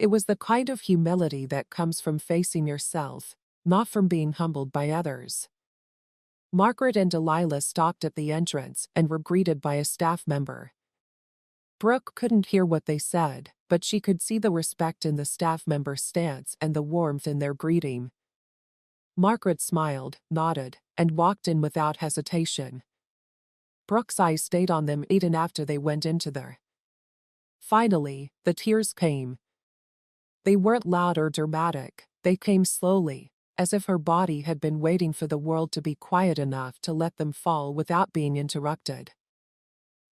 S1: It was the kind of humility that comes from facing yourself, not from being humbled by others. Margaret and Delilah stopped at the entrance and were greeted by a staff member. Brooke couldn't hear what they said, but she could see the respect in the staff member's stance and the warmth in their greeting. Margaret smiled, nodded, and walked in without hesitation. Brooke's eyes stayed on them even after they went into there. Finally, the tears came. They weren't loud or dramatic, they came slowly, as if her body had been waiting for the world to be quiet enough to let them fall without being interrupted.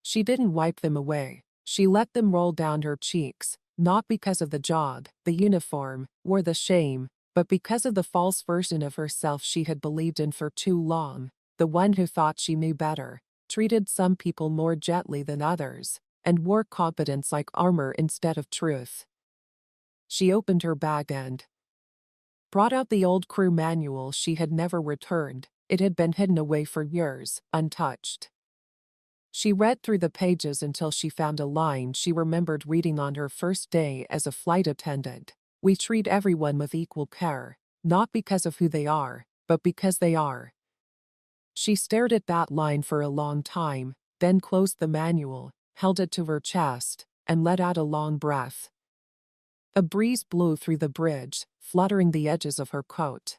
S1: She didn't wipe them away, she let them roll down her cheeks, not because of the job, the uniform, or the shame, but because of the false version of herself she had believed in for too long, the one who thought she knew better, treated some people more gently than others, and wore competence like armor instead of truth. She opened her bag and brought out the old crew manual she had never returned. It had been hidden away for years, untouched. She read through the pages until she found a line she remembered reading on her first day as a flight attendant. We treat everyone with equal care, not because of who they are, but because they are. She stared at that line for a long time, then closed the manual, held it to her chest, and let out a long breath. A breeze blew through the bridge, fluttering the edges of her coat.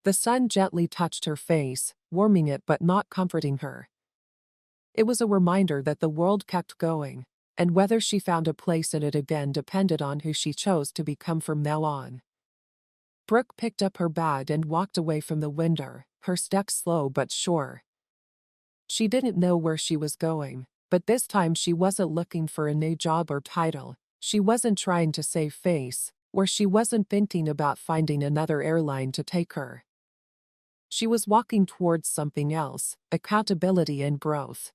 S1: The sun gently touched her face, warming it but not comforting her. It was a reminder that the world kept going, and whether she found a place in it again depended on who she chose to become from now on. Brooke picked up her bag and walked away from the window, her steps slow but sure. She didn't know where she was going, but this time she wasn't looking for a new job or title. She wasn't trying to save face, or she wasn't thinking about finding another airline to take her. She was walking towards something else, accountability and growth.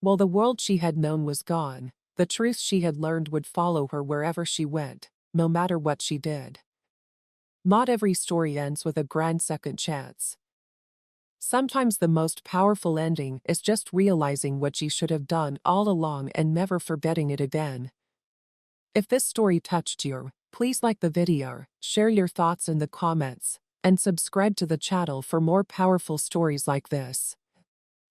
S1: While the world she had known was gone, the truth she had learned would follow her wherever she went, no matter what she did. Not every story ends with a grand second chance. Sometimes the most powerful ending is just realizing what you should have done all along and never forgetting it again. If this story touched you, please like the video, share your thoughts in the comments, and subscribe to the channel for more powerful stories like this.